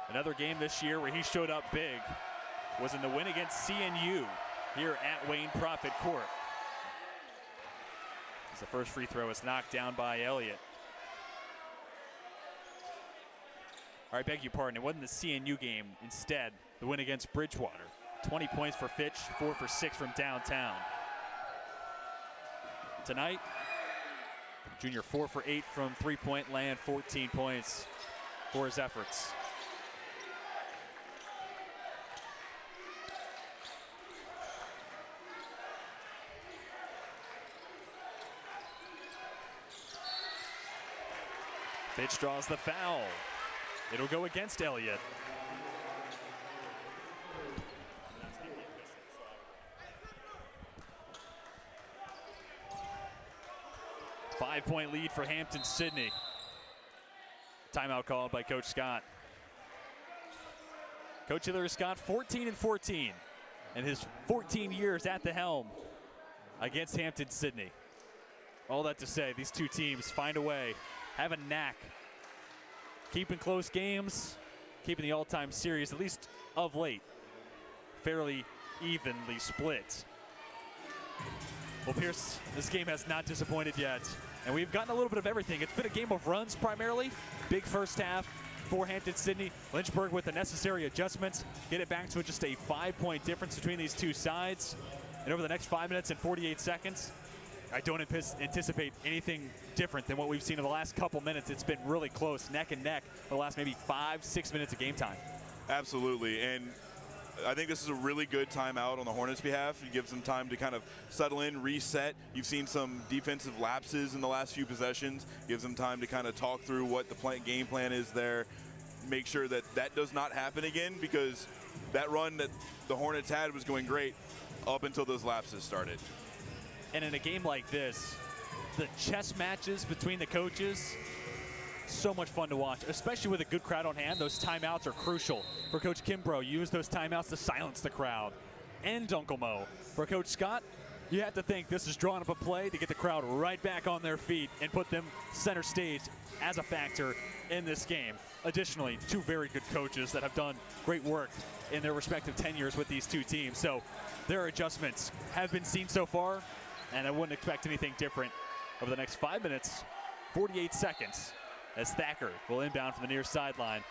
Another game this year where he showed up big was in the win against CNU here at Wayne Prophet Court. As the first free throw is knocked down by Elliott. I beg your pardon, it wasn't the CNU game. Instead, the win against Bridgewater. 20 points for Fitch, 4 for 6 from downtown. Tonight, junior 4 for 8 from three-point land, 14 points for his efforts. Fitch draws the foul. It'll go against Elliott. Five-point lead for Hampden-Sydney. Timeout called by Coach Scott. Coach Hillary Scott, 14-14 in his 14 years at the helm against Hampden-Sydney. All that to say, these two teams find a way, have a knack, keeping close games, keeping the all-time series, at least of late, fairly evenly split. Well, Pierce, this game has not disappointed yet, and we've gotten a little bit of everything. It's been a game of runs primarily. Big first half for Hampden-Sydney. Lynchburg with the necessary adjustments. Get it back to just a 5-point difference between these two sides. And over the next 5 minutes and 48 seconds, I don't anticipate anything different than what we've seen in the last couple minutes. It's been really close, neck and neck, for the last maybe 5-6 minutes of game time. Absolutely, and I think this is a really good timeout on the Hornets' behalf. It gives them time to kind of settle in, reset. You've seen some defensive lapses in the last few possessions. Gives them time to kind of talk through what the game plan is there. Make sure that that does not happen again, because that run that the Hornets had was going great up until those lapses started. And in a game like this, the chess matches between the coaches, so much fun to watch, especially with a good crowd on hand. Those timeouts are crucial for Coach Kimbrough. Use those timeouts to silence the crowd. And Uncle Mo. For Coach Scott, you have to think this is drawing up a play to get the crowd right back on their feet and put them center stage as a factor in this game. Additionally, two very good coaches that have done great work in their respective tenures with these two teams. So their adjustments have been seen so far, and I wouldn't expect anything different over the next 5 minutes, 48 seconds, as Thacker will inbound from the near sideline.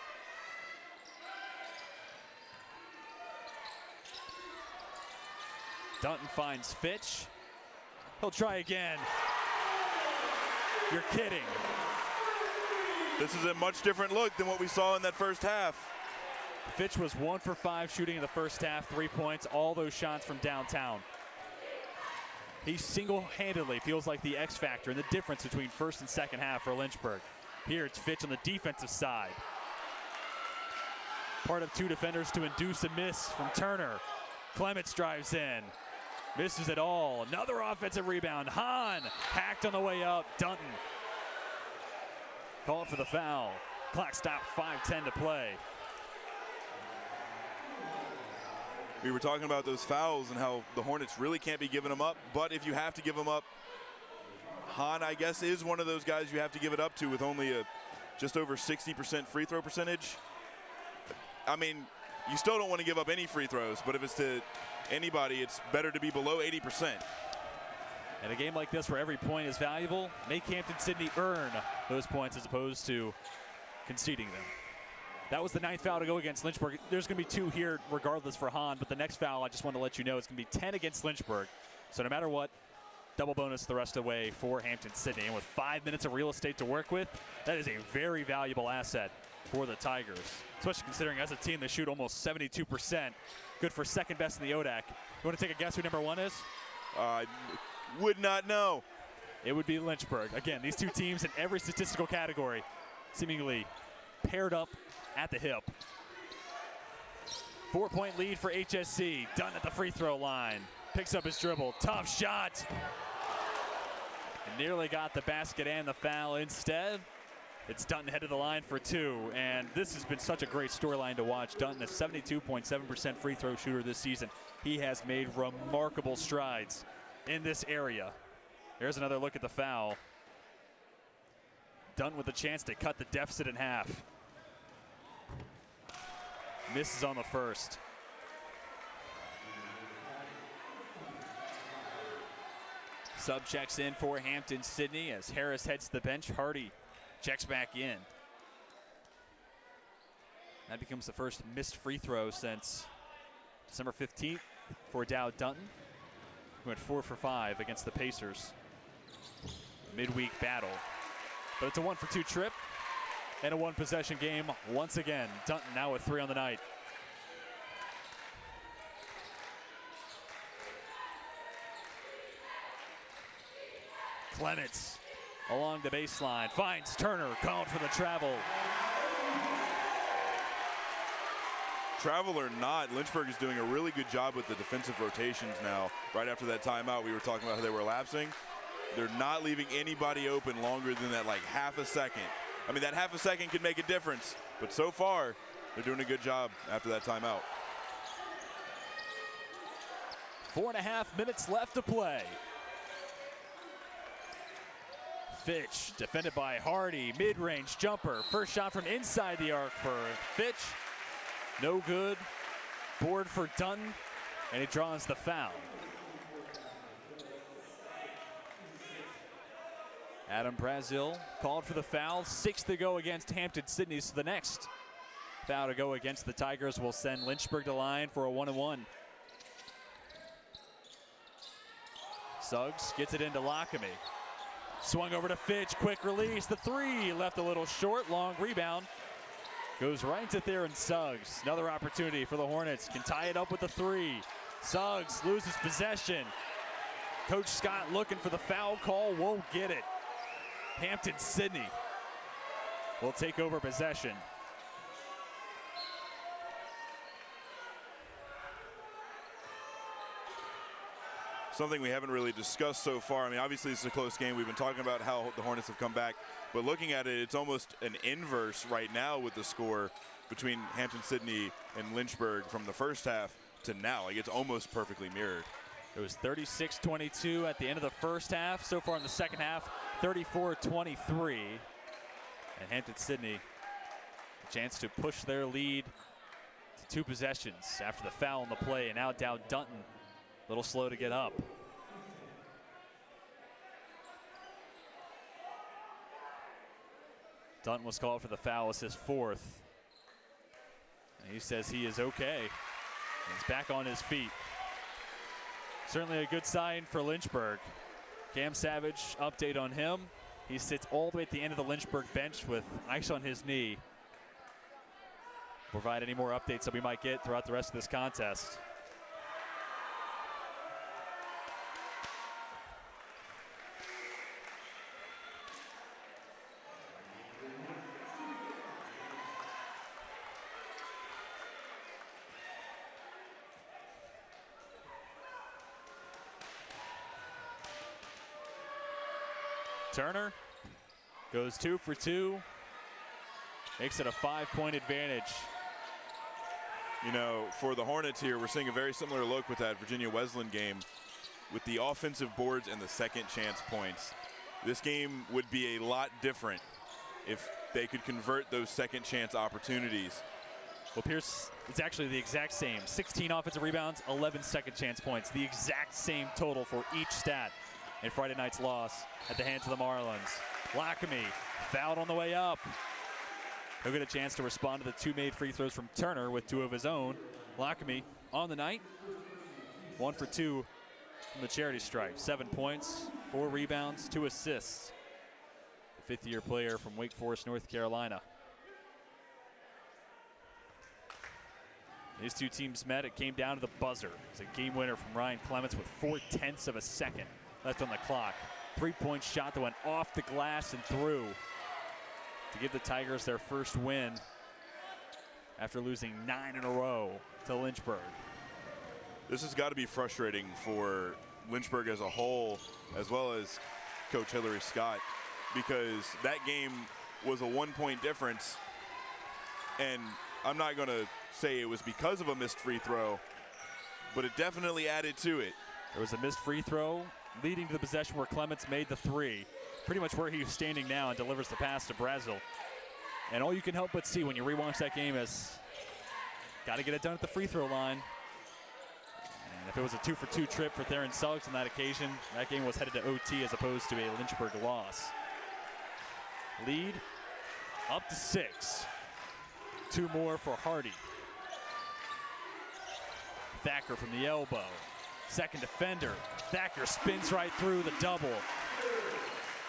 Dunton finds Fitch. He'll try again. You're kidding. This is a much different look than what we saw in that first half. Fitch was 1 for 5 shooting in the first half, 3 points, all those shots from downtown. He single-handedly feels like the X factor and the difference between first and second half for Lynchburg. Here it's Fitch on the defensive side. Part of 2 defenders to induce a miss from Turner. Clements drives in. Misses it all. Another offensive rebound. Hahn hacked on the way up. Dunton called for the foul. Clock stopped, 5:10 to play. We were talking about those fouls and how the Hornets really can't be giving them up, but if you have to give them up, Hahn, I guess, is one of those guys you have to give it up to with only a just over 60% free throw percentage. I mean, you still don't want to give up any free throws, but if it's to anybody, it's better to be below 80%. In a game like this where every point is valuable, make Hampden-Sydney earn those points as opposed to conceding them. That was the 9th foul to go against Lynchburg. There's going to be 2 here regardless for Hahn, but the next foul, I just want to let you know, it's going to be 10 against Lynchburg. So no matter what, double bonus the rest of the way for Hampden-Sydney. And with 5 minutes of real estate to work with, that is a very valuable asset for the Tigers, especially considering as a team they shoot almost 72%. Good for second best in the ODAC. You want to take a guess who number 1 is? I would not know. It would be Lynchburg. Again, these 2 teams in every statistical category seemingly paired up at the hip. 4-point lead for HSC. Dunn at the free throw line. Picks up his dribble. Tough shot. And nearly got the basket and the foul instead. It's Dunton headed the line for 2. And this has been such a great storyline to watch. Dunton, a 72.7% free throw shooter this season. He has made remarkable strides in this area. There's another look at the foul. Dunton with a chance to cut the deficit in half. Misses on the first. Sub checks in for Hampden-Sydney as Harris heads to the bench. Hardy checks back in. That becomes the first missed free throw since December 15th for Dow Dunton, who went 4 for 5 against the Pacers. Midweek battle. But it's a 1-for-2 trip and a 1-possession game once again. Dunton now with 3 on the night. Clements along the baseline, finds Turner, called for the travel. Travel or not, Lynchburg is doing a really good job with the defensive rotations now. Right after that timeout, we were talking about how they were lapsing. They're not leaving anybody open longer than that, like half a second. I mean, that half a second could make a difference, but so far, they're doing a good job after that timeout. 4.5 minutes left to play. Fitch, defended by Hardy, mid-range jumper. First shot from inside the arc for Fitch. No good. Board for Dunton, and he draws the foul. Adam Brazil called for the foul. 6 to go against Hampden-Sydney, so the next foul to go against the Tigers will send Lynchburg to line for a 1-and-1. Suggs gets it into Lockamy. Swung over to Fitch, quick release. The 3 left a little short, long rebound. Goes right to Theron Suggs. Another opportunity for the Hornets. Can tie it up with the 3. Suggs loses possession. Coach Scott looking for the foul call, won't get it. Hampden-Sydney will take over possession. Something we haven't really discussed so far. I mean, obviously it's a close game. We've been talking about how the Hornets have come back, but looking at it, it's almost an inverse right now with the score between Hampden-Sydney and Lynchburg from the first half to now. Like, it's almost perfectly mirrored. It was 36-22 at the end of the first half. So far in the second half, 34-23. And Hampden-Sydney, a chance to push their lead to 2 possessions after the foul in the play. And now Dow Dunton, a little slow to get up. Dunton was called for the foul. It's his 4th. And he says he is okay. He's back on his feet. Certainly a good sign for Lynchburg. Cam Savage, update on him. He sits all the way at the end of the Lynchburg bench with ice on his knee. Provide any more updates that we might get throughout the rest of this contest. Turner goes 2 for 2, makes it a 5-point advantage. You know, for the Hornets here, we're seeing a very similar look with that Virginia Wesleyan game with the offensive boards and the second chance points. This game would be a lot different if they could convert those second chance opportunities. Well, Pierce, it's actually the exact same. 16 offensive rebounds, 11 second chance points. The exact same total for each stat in Friday night's loss at the hands of the Marlins. Lackamy fouled on the way up. He'll get a chance to respond to the 2 made free throws from Turner with 2 of his own. Lackamy on the night, 1 for 2 from the charity stripe. 7 points, 4 rebounds, 2 assists. The 5th-year player from Wake Forest, North Carolina. These two teams met. It came down to the buzzer. It's a game winner from Ryan Clements with 0.4 of a second left on the clock. 3-point shot that went off the glass and through to give the Tigers their first win after losing 9 in a row to Lynchburg. This has got to be frustrating for Lynchburg as a whole, as well as Coach Hillary Scott, because that game was a 1-point difference, and I'm not going to say it was because of a missed free throw, but it definitely added to it. There was a missed free throw leading to the possession where Clements made the 3. Pretty much where he's standing now, and delivers the pass to Brazil. And all you can help but see when you rewatch that game is got to get it done at the free throw line. And if it was a 2-for-2 trip for Theron Suggs on that occasion, that game was headed to OT as opposed to a Lynchburg loss. Lead up to 6. 2 more for Hardy. Thacker from the elbow. Second defender. Thacker spins right through the double.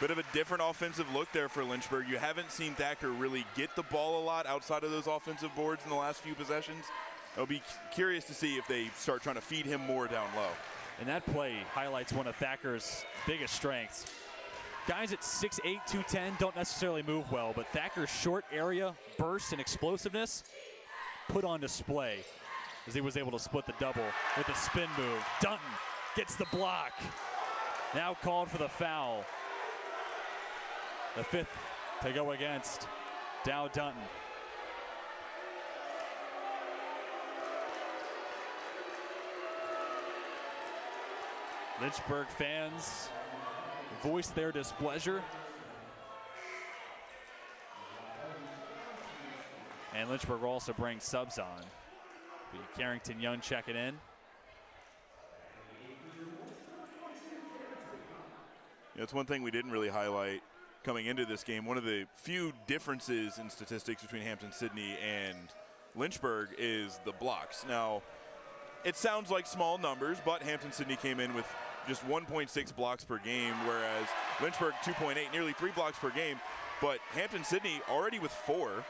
Bit of a different offensive look there for Lynchburg. You haven't seen Thacker really get the ball a lot outside of those offensive boards in the last few possessions. I'll be curious to see if they start trying to feed him more down low. And that play highlights one of Thacker's biggest strengths. Guys at 6'8", 210 don't necessarily move well, but Thacker's short area burst and explosiveness put on display as he was able to split the double with a spin move. Dunton gets the block. Now called for the foul. The 5th to go against Dow Dunton. Lynchburg fans voiced their displeasure. And Lynchburg also brings subs on. Carrington Young checking in. It's one thing we didn't really highlight coming into this game. One of the few differences in statistics between Hampden-Sydney and Lynchburg is the blocks. Now, it sounds like small numbers, but Hampden-Sydney came in with just 1.6 blocks per game, whereas Lynchburg 2.8, nearly 3 blocks per game. But Hampden-Sydney already with 4,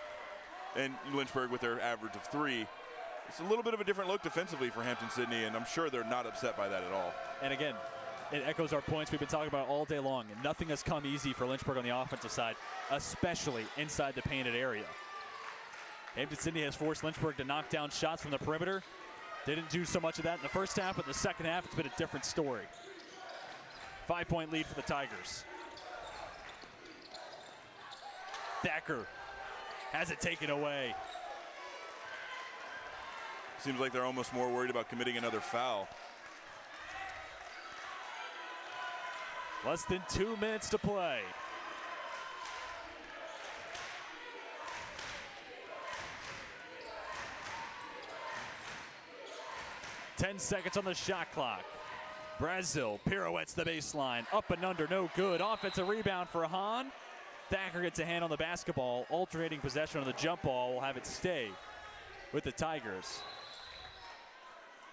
and Lynchburg with their average of 3. It's a little bit of a different look defensively for Hampden-Sydney, and I'm sure they're not upset by that at all. And again, it echoes our points we've been talking about all day long. And nothing has come easy for Lynchburg on the offensive side, especially inside the painted area. Hampden-Sydney has forced Lynchburg to knock down shots from the perimeter. They didn't do so much of that in the first half, but in the second half, it's been a different story. 5-point lead for the Tigers. Thacker has it taken away. Seems like they're almost more worried about committing another foul. Less than 2 minutes to play. Ten seconds on the shot clock. Brazil pirouettes the baseline. Up and under, no good. Offensive rebound for Hahn. Thacker gets a hand on the basketball. Alternating possession on the jump ball will have it stay with the Tigers.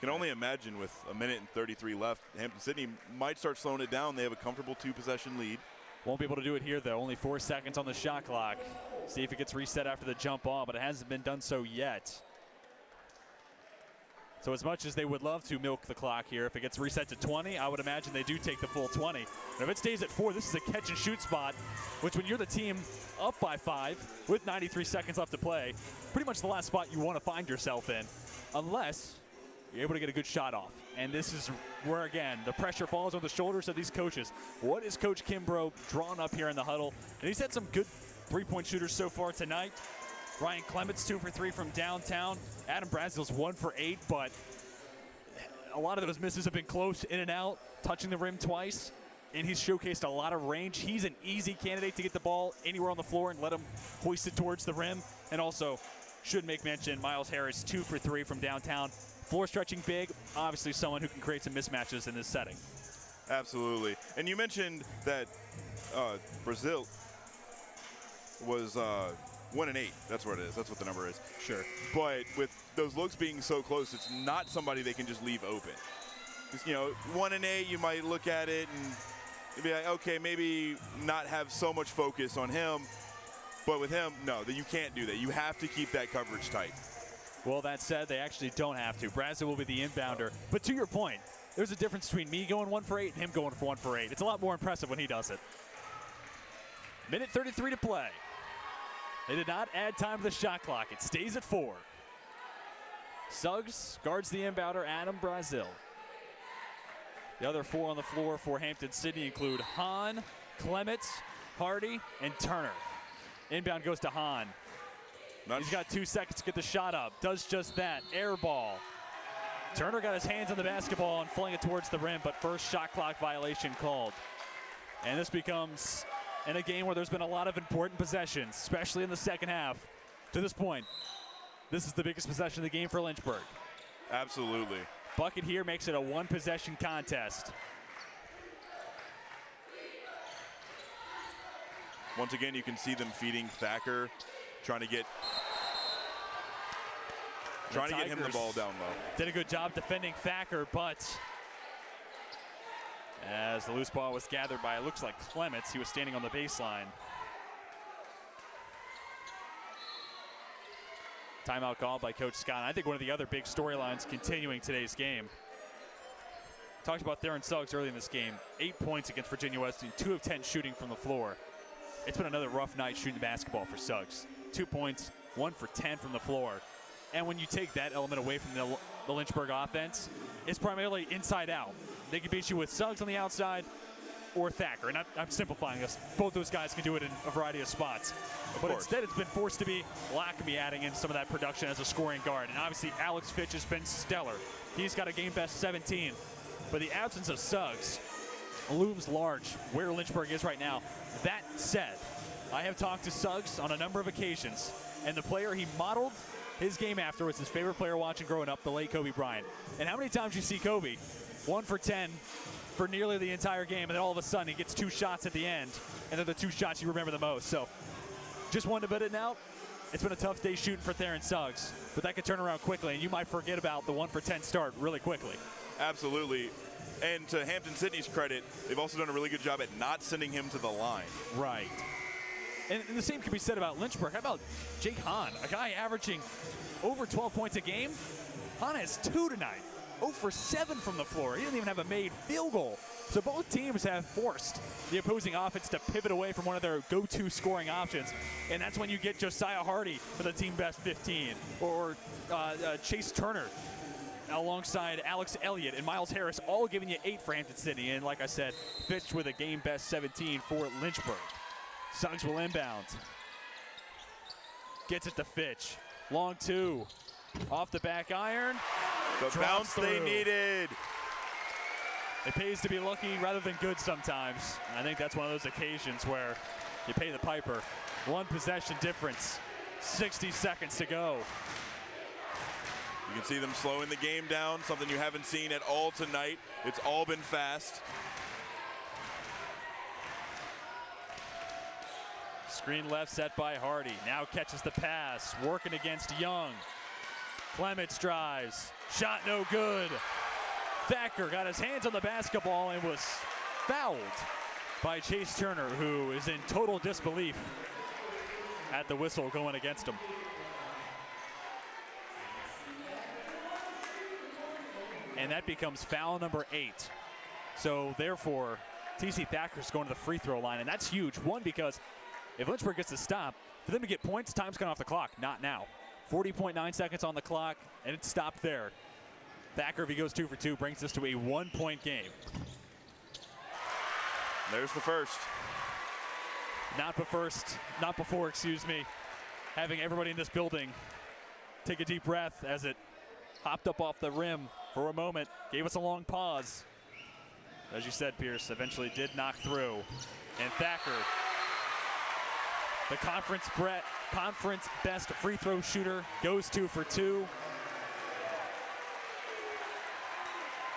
Can only imagine with a minute and 33 left, Hampden-Sydney might start slowing it down. They have a comfortable 2-possession lead. Won't be able to do it here, though. Only 4 seconds on the shot clock. See if it gets reset after the jump ball, but it hasn't been done so yet. So as much as they would love to milk the clock here, if it gets reset to 20, I would imagine they do take the full 20. And if it stays at 4, this is a catch and shoot spot, which when you're the team up by 5 with 93 seconds left to play, pretty much the last spot you want to find yourself in, unless you're able to get a good shot off. And this is where, again, the pressure falls on the shoulders of these coaches. What is Coach Kimbrough drawn up here in the huddle? And he's had some good three-point shooters so far tonight. Ryan Clements 2 for 3 from downtown. Adam Brazil's 1 for 8, but a lot of those misses have been close, in and out, touching the rim twice. And he's showcased a lot of range. He's an easy candidate to get the ball anywhere on the floor and let him hoist it towards the rim. And also, should make mention, Miles Harris 2 for 3 from downtown. Floor stretching big, obviously someone who can create some mismatches in this setting. Absolutely. And you mentioned that Brazil was 1 and 8. That's what it is. That's what the number is. Sure. But with those looks being so close, it's not somebody they can just leave open. Because, you know, 1 and 8, you might look at it and be like, okay, maybe not have so much focus on him. But with him, no, that you can't do that. You have to keep that coverage tight. Well, that said, they actually don't have to. Brazil will be the inbounder. But to your point, there's a difference between me going 1 for 8 and him going for 1 for 8. It's a lot more impressive when he does it. Minute 33 to play. They did not add time to the shot clock. It stays at 4. Suggs guards the inbounder, Adam Brazil. The other 4 on the floor for Hampden-Sydney include Hahn, Clements, Hardy, and Turner. Inbound goes to Hahn. He's got 2 seconds to get the shot up. Does just that. Air ball. Turner got his hands on the basketball and flung it towards the rim, but first shot clock violation called. And this becomes, in a game where there's been a lot of important possessions, especially in the second half, to this point, this is the biggest possession of the game for Lynchburg. Absolutely. Bucket here makes it a 1-possession contest. Once again, you can see them feeding Thacker, trying to get him the ball down low. Did a good job defending Thacker, but as the loose ball was gathered by, it looks like Clements, he was standing on the baseline. Timeout called by Coach Scott. I think one of the other big storylines continuing today's game. Talked about Theron Suggs early in this game. 8 points against Virginia Wesleyan, 2 of 10 shooting from the floor. It's been another rough night shooting the basketball for Suggs. 2 points, 1 for 10 from the floor. And when you take that element away from the Lynchburg offense, it's primarily inside out. They can beat you with Suggs on the outside or Thacker. And I'm simplifying this. Both those guys can do it in a variety of spots. But instead, it's been forced to be Lackamy adding in some of that production as a scoring guard. And obviously, Alex Fitch has been stellar. He's got a game-best 17. But the absence of Suggs looms large where Lynchburg is right now. That said, I have talked to Suggs on a number of occasions, and the player he modeled his game after was his favorite player watching growing up, the late Kobe Bryant. And how many times you see Kobe 1 for 10 for nearly the entire game, and then all of a sudden he gets 2 shots at the end, and they're the 2 shots you remember the most. So just wanted to bet it out. It's been a tough day shooting for Theron Suggs, but that could turn around quickly, and you might forget about the 1 for 10 start really quickly. Absolutely. And to Hampden-Sydney's credit, they've also done a really good job at not sending him to the line. Right. And the same can be said about Lynchburg. How about Jake Hahn, a guy averaging over 12 points a game? Hahn has 2 tonight. 0 for 7 from the floor. He doesn't even have a made field goal. So both teams have forced the opposing offense to pivot away from one of their go-to scoring options. And that's when you get Josiah Hardy for the team best 15, or Chase Turner alongside Alex Elliott and Miles Harris, all giving you 8 for Hampden-Sydney. And like I said, Fitch with a game best 17 for Lynchburg. Suggs will inbound. Gets it to Fitch. Long 2. Off the back iron. The bounce they needed. It pays to be lucky rather than good sometimes. And I think that's one of those occasions where you pay the piper. 1 possession difference. 60 seconds to go. You can see them slowing the game down, something you haven't seen at all tonight. It's all been fast. Screen left set by Hardy. Now catches the pass, working against Young. Clements drives. Shot no good. Thacker got his hands on the basketball and was fouled by Chase Turner, who is in total disbelief at the whistle going against him. And that becomes foul number 8. So therefore, TC Thacker's going to the free throw line, and that's huge. One, because if Lynchburg gets to stop, for them to get points, time's gone off the clock. Not now. 40.9 seconds on the clock, and it's stopped there. Thacker, if he goes 2 for 2, brings us to a 1-point game. There's the first. Not before, excuse me, having everybody in this building take a deep breath as it hopped up off the rim for a moment, gave us a long pause. As you said, Pierce, eventually did knock through. And Thacker, the conference best free throw shooter, goes 2 for 2.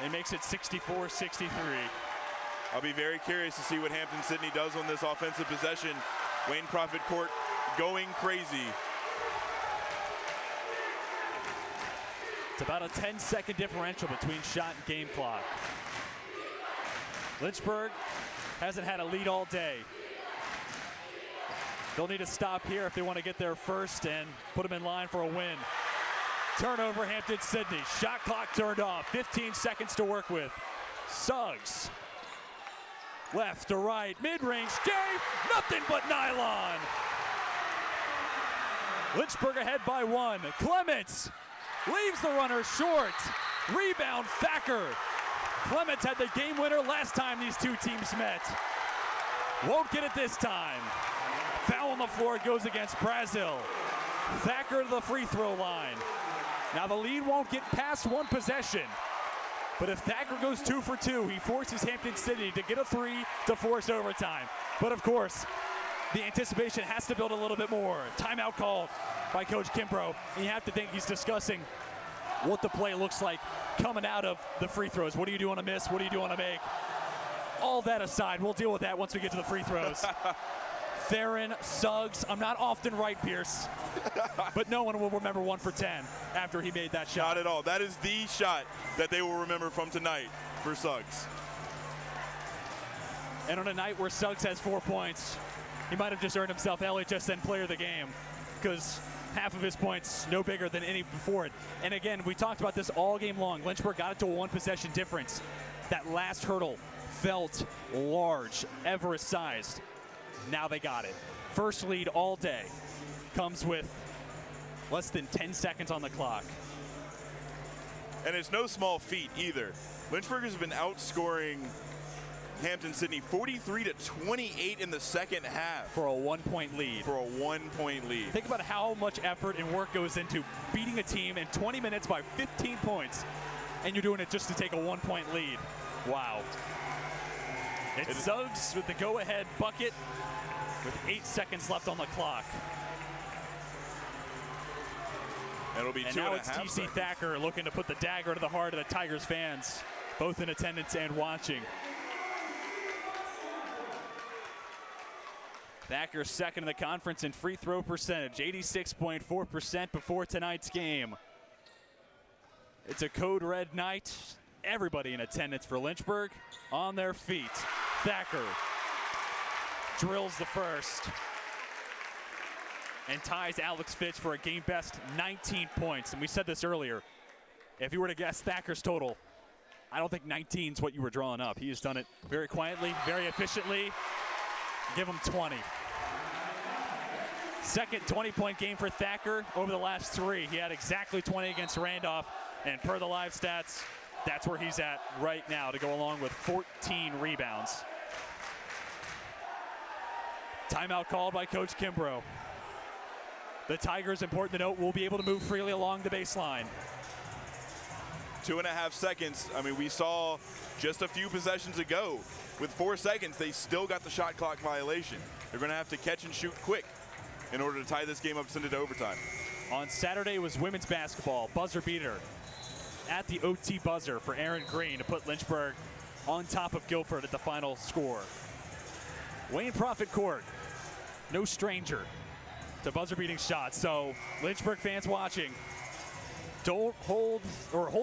It makes it 64-63. I'll be very curious to see what Hampden-Sydney does on this offensive possession. Wayne Prophet Court going crazy. It's about a 10-second differential between shot and game clock. Lynchburg hasn't had a lead all day. They'll need to stop here if they want to get there first and put them in line for a win. Turnover, Hampden-Sydney. Shot clock turned off. 15 seconds to work with. Suggs. Left to right. Mid-range game. Nothing but nylon. Lynchburg ahead by 1. Clements leaves the runner short. Rebound, Thacker. Clements had the game winner last time these two teams met. Won't get it this time. Foul on the floor, it goes against Brazil. Thacker to the free throw line. Now the lead won't get past 1 possession. But if Thacker goes 2 for 2, he forces Hampden-Sydney to get a 3 to force overtime. But of course, the anticipation has to build a little bit more. Timeout called by Coach Kimbrough. And you have to think he's discussing what the play looks like coming out of the free throws. What do you do on a miss? What do you do on a make? All that aside, we'll deal with that once we get to the free throws. Theron, Suggs, I'm not often right, Pierce, but no one will remember 1 for 10 after he made that shot. Not at all. That is the shot that they will remember from tonight for Suggs. And on a night where Suggs has 4 points, he might have just earned himself LHSN player of the game, because half of his points no bigger than any before it. And again, we talked about this all game long. Lynchburg got it to a 1 possession difference. That last hurdle felt large, Everest-sized. Now they got it. First lead all day comes with less than 10 seconds on the clock. And it's no small feat either. Lynchburg has been outscoring Hampden-Sydney 43-28 in the second half. For a 1-point lead. For a 1-point lead. Think about how much effort and work goes into beating a team in 20 minutes by 15 points, and you're doing it just to take a 1-point lead. Wow. It's Suggs with the go-ahead bucket with 8 seconds left on the clock. And it'll be and 2.5 now it's seconds. TC Thacker looking to put the dagger to the heart of the Tigers fans, both in attendance and watching. Thacker second in the conference in free throw percentage, 86.4% before tonight's game. It's a code red night. Everybody in attendance for Lynchburg on their feet. Thacker drills the first and ties Alex Fitch for a game best 19 points. And we said this earlier, if you were to guess Thacker's total, I don't think 19 is what you were drawing up. He has done it very quietly, very efficiently. Give him 20. Second 20-point game for Thacker over the last 3. He had exactly 20 against Randolph, and per the live stats, that's where he's at right now to go along with 14 rebounds. Timeout called by Coach Kimbrough. The Tigers, important to note, will be able to move freely along the baseline. 2.5 seconds. I mean, we saw just a few possessions ago. With 4 seconds, they still got the shot clock violation. They're going to have to catch and shoot quick in order to tie this game up and send it to overtime. On Saturday was women's basketball, buzzer beater at the OT buzzer for Aaron Green to put Lynchburg on top of Guilford at the final score. Wayne Prophet Court, no stranger to buzzer beating shots. So Lynchburg fans watching, don't hold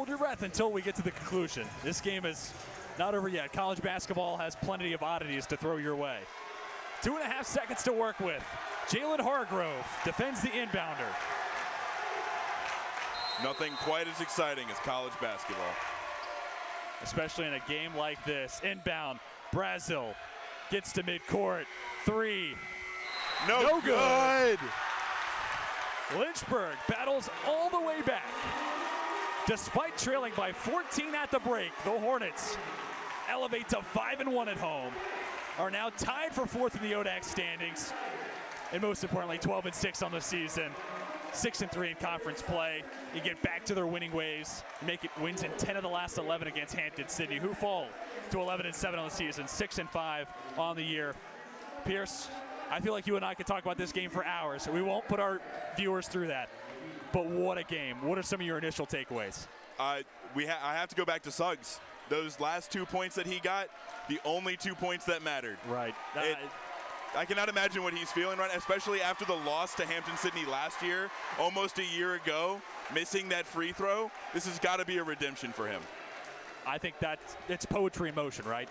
your breath until we get to the conclusion. This game is not over yet. College basketball has plenty of oddities to throw your way. 2.5 seconds to work with. Jalen Hargrove defends the inbounder. Nothing quite as exciting as college basketball. Especially in a game like this. Inbound, Brazil gets to midcourt. 3. No good. Lynchburg battles all the way back. Despite trailing by 14 at the break, the Hornets elevate to 5-1 at home, are now tied for 4th in the ODAC standings, and most importantly, 12-6 on the season. 6-3 in conference play. You get back to their winning ways, make it wins in 10 of the last 11 against Hampden-Sydney, who fall to 11-7 on the season, 6-5 on the year. Pierce, I feel like you and I could talk about this game for hours. We won't put our viewers through that. But what a game. What are some of your initial takeaways? I have to go back to Suggs. Those last 2 points that he got, the only 2 points that mattered. Right. I cannot imagine what he's feeling right now, especially after the loss to Hampden-Sydney last year, almost a year ago, missing that free throw. This has got to be a redemption for him. I think that it's poetry in motion, right?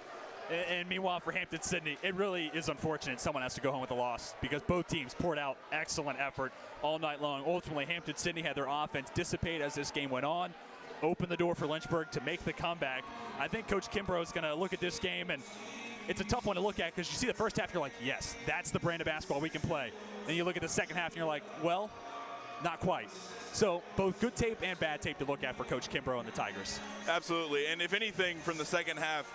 And meanwhile, for Hampden-Sydney, it really is unfortunate someone has to go home with a loss because both teams poured out excellent effort all night long. Ultimately, Hampden-Sydney had their offense dissipate as this game went on, opened the door for Lynchburg to make the comeback. I think Coach Kimbrough is going to look at this game, and it's a tough one to look at because you see the first half, you're like, yes, that's the brand of basketball we can play. Then you look at the second half, and you're like, well, not quite. So both good tape and bad tape to look at for Coach Kimbrough and the Tigers. Absolutely, and if anything, from the second half,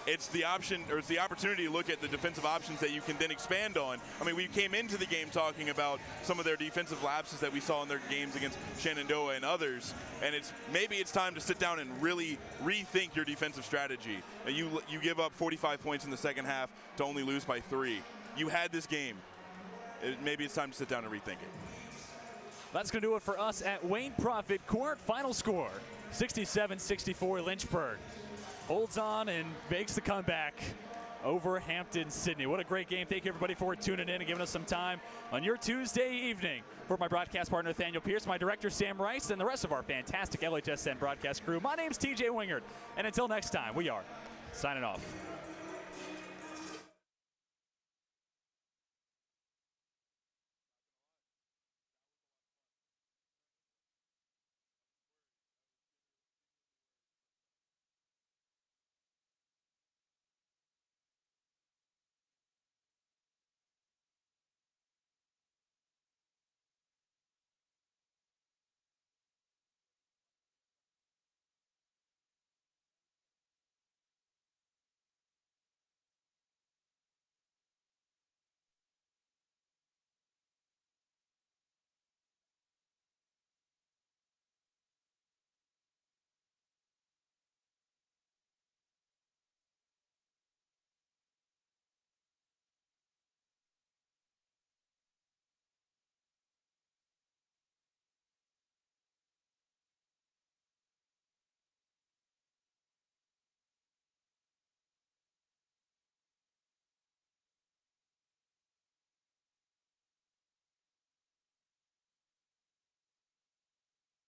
it's the option, or it's the opportunity to look at the defensive options that you can then expand on. I mean, we came into the game talking about some of their defensive lapses that we saw in their games against Shenandoah and others, and maybe it's time to sit down and really rethink your defensive strategy. You give up 45 points in the second half to only lose by 3. You had this game. Maybe it's time to sit down and rethink it. That's going to do it for us at Wayne Profit Court. Final score, 67-64 Lynchburg. Holds on and makes the comeback over Hampden-Sydney. What a great game. Thank you, everybody, for tuning in and giving us some time on your Tuesday evening. For my broadcast partner, Nathaniel Pierce, my director, Sam Rice, and the rest of our fantastic LHSN broadcast crew, my name's TJ Wingard. And until next time, we are signing off.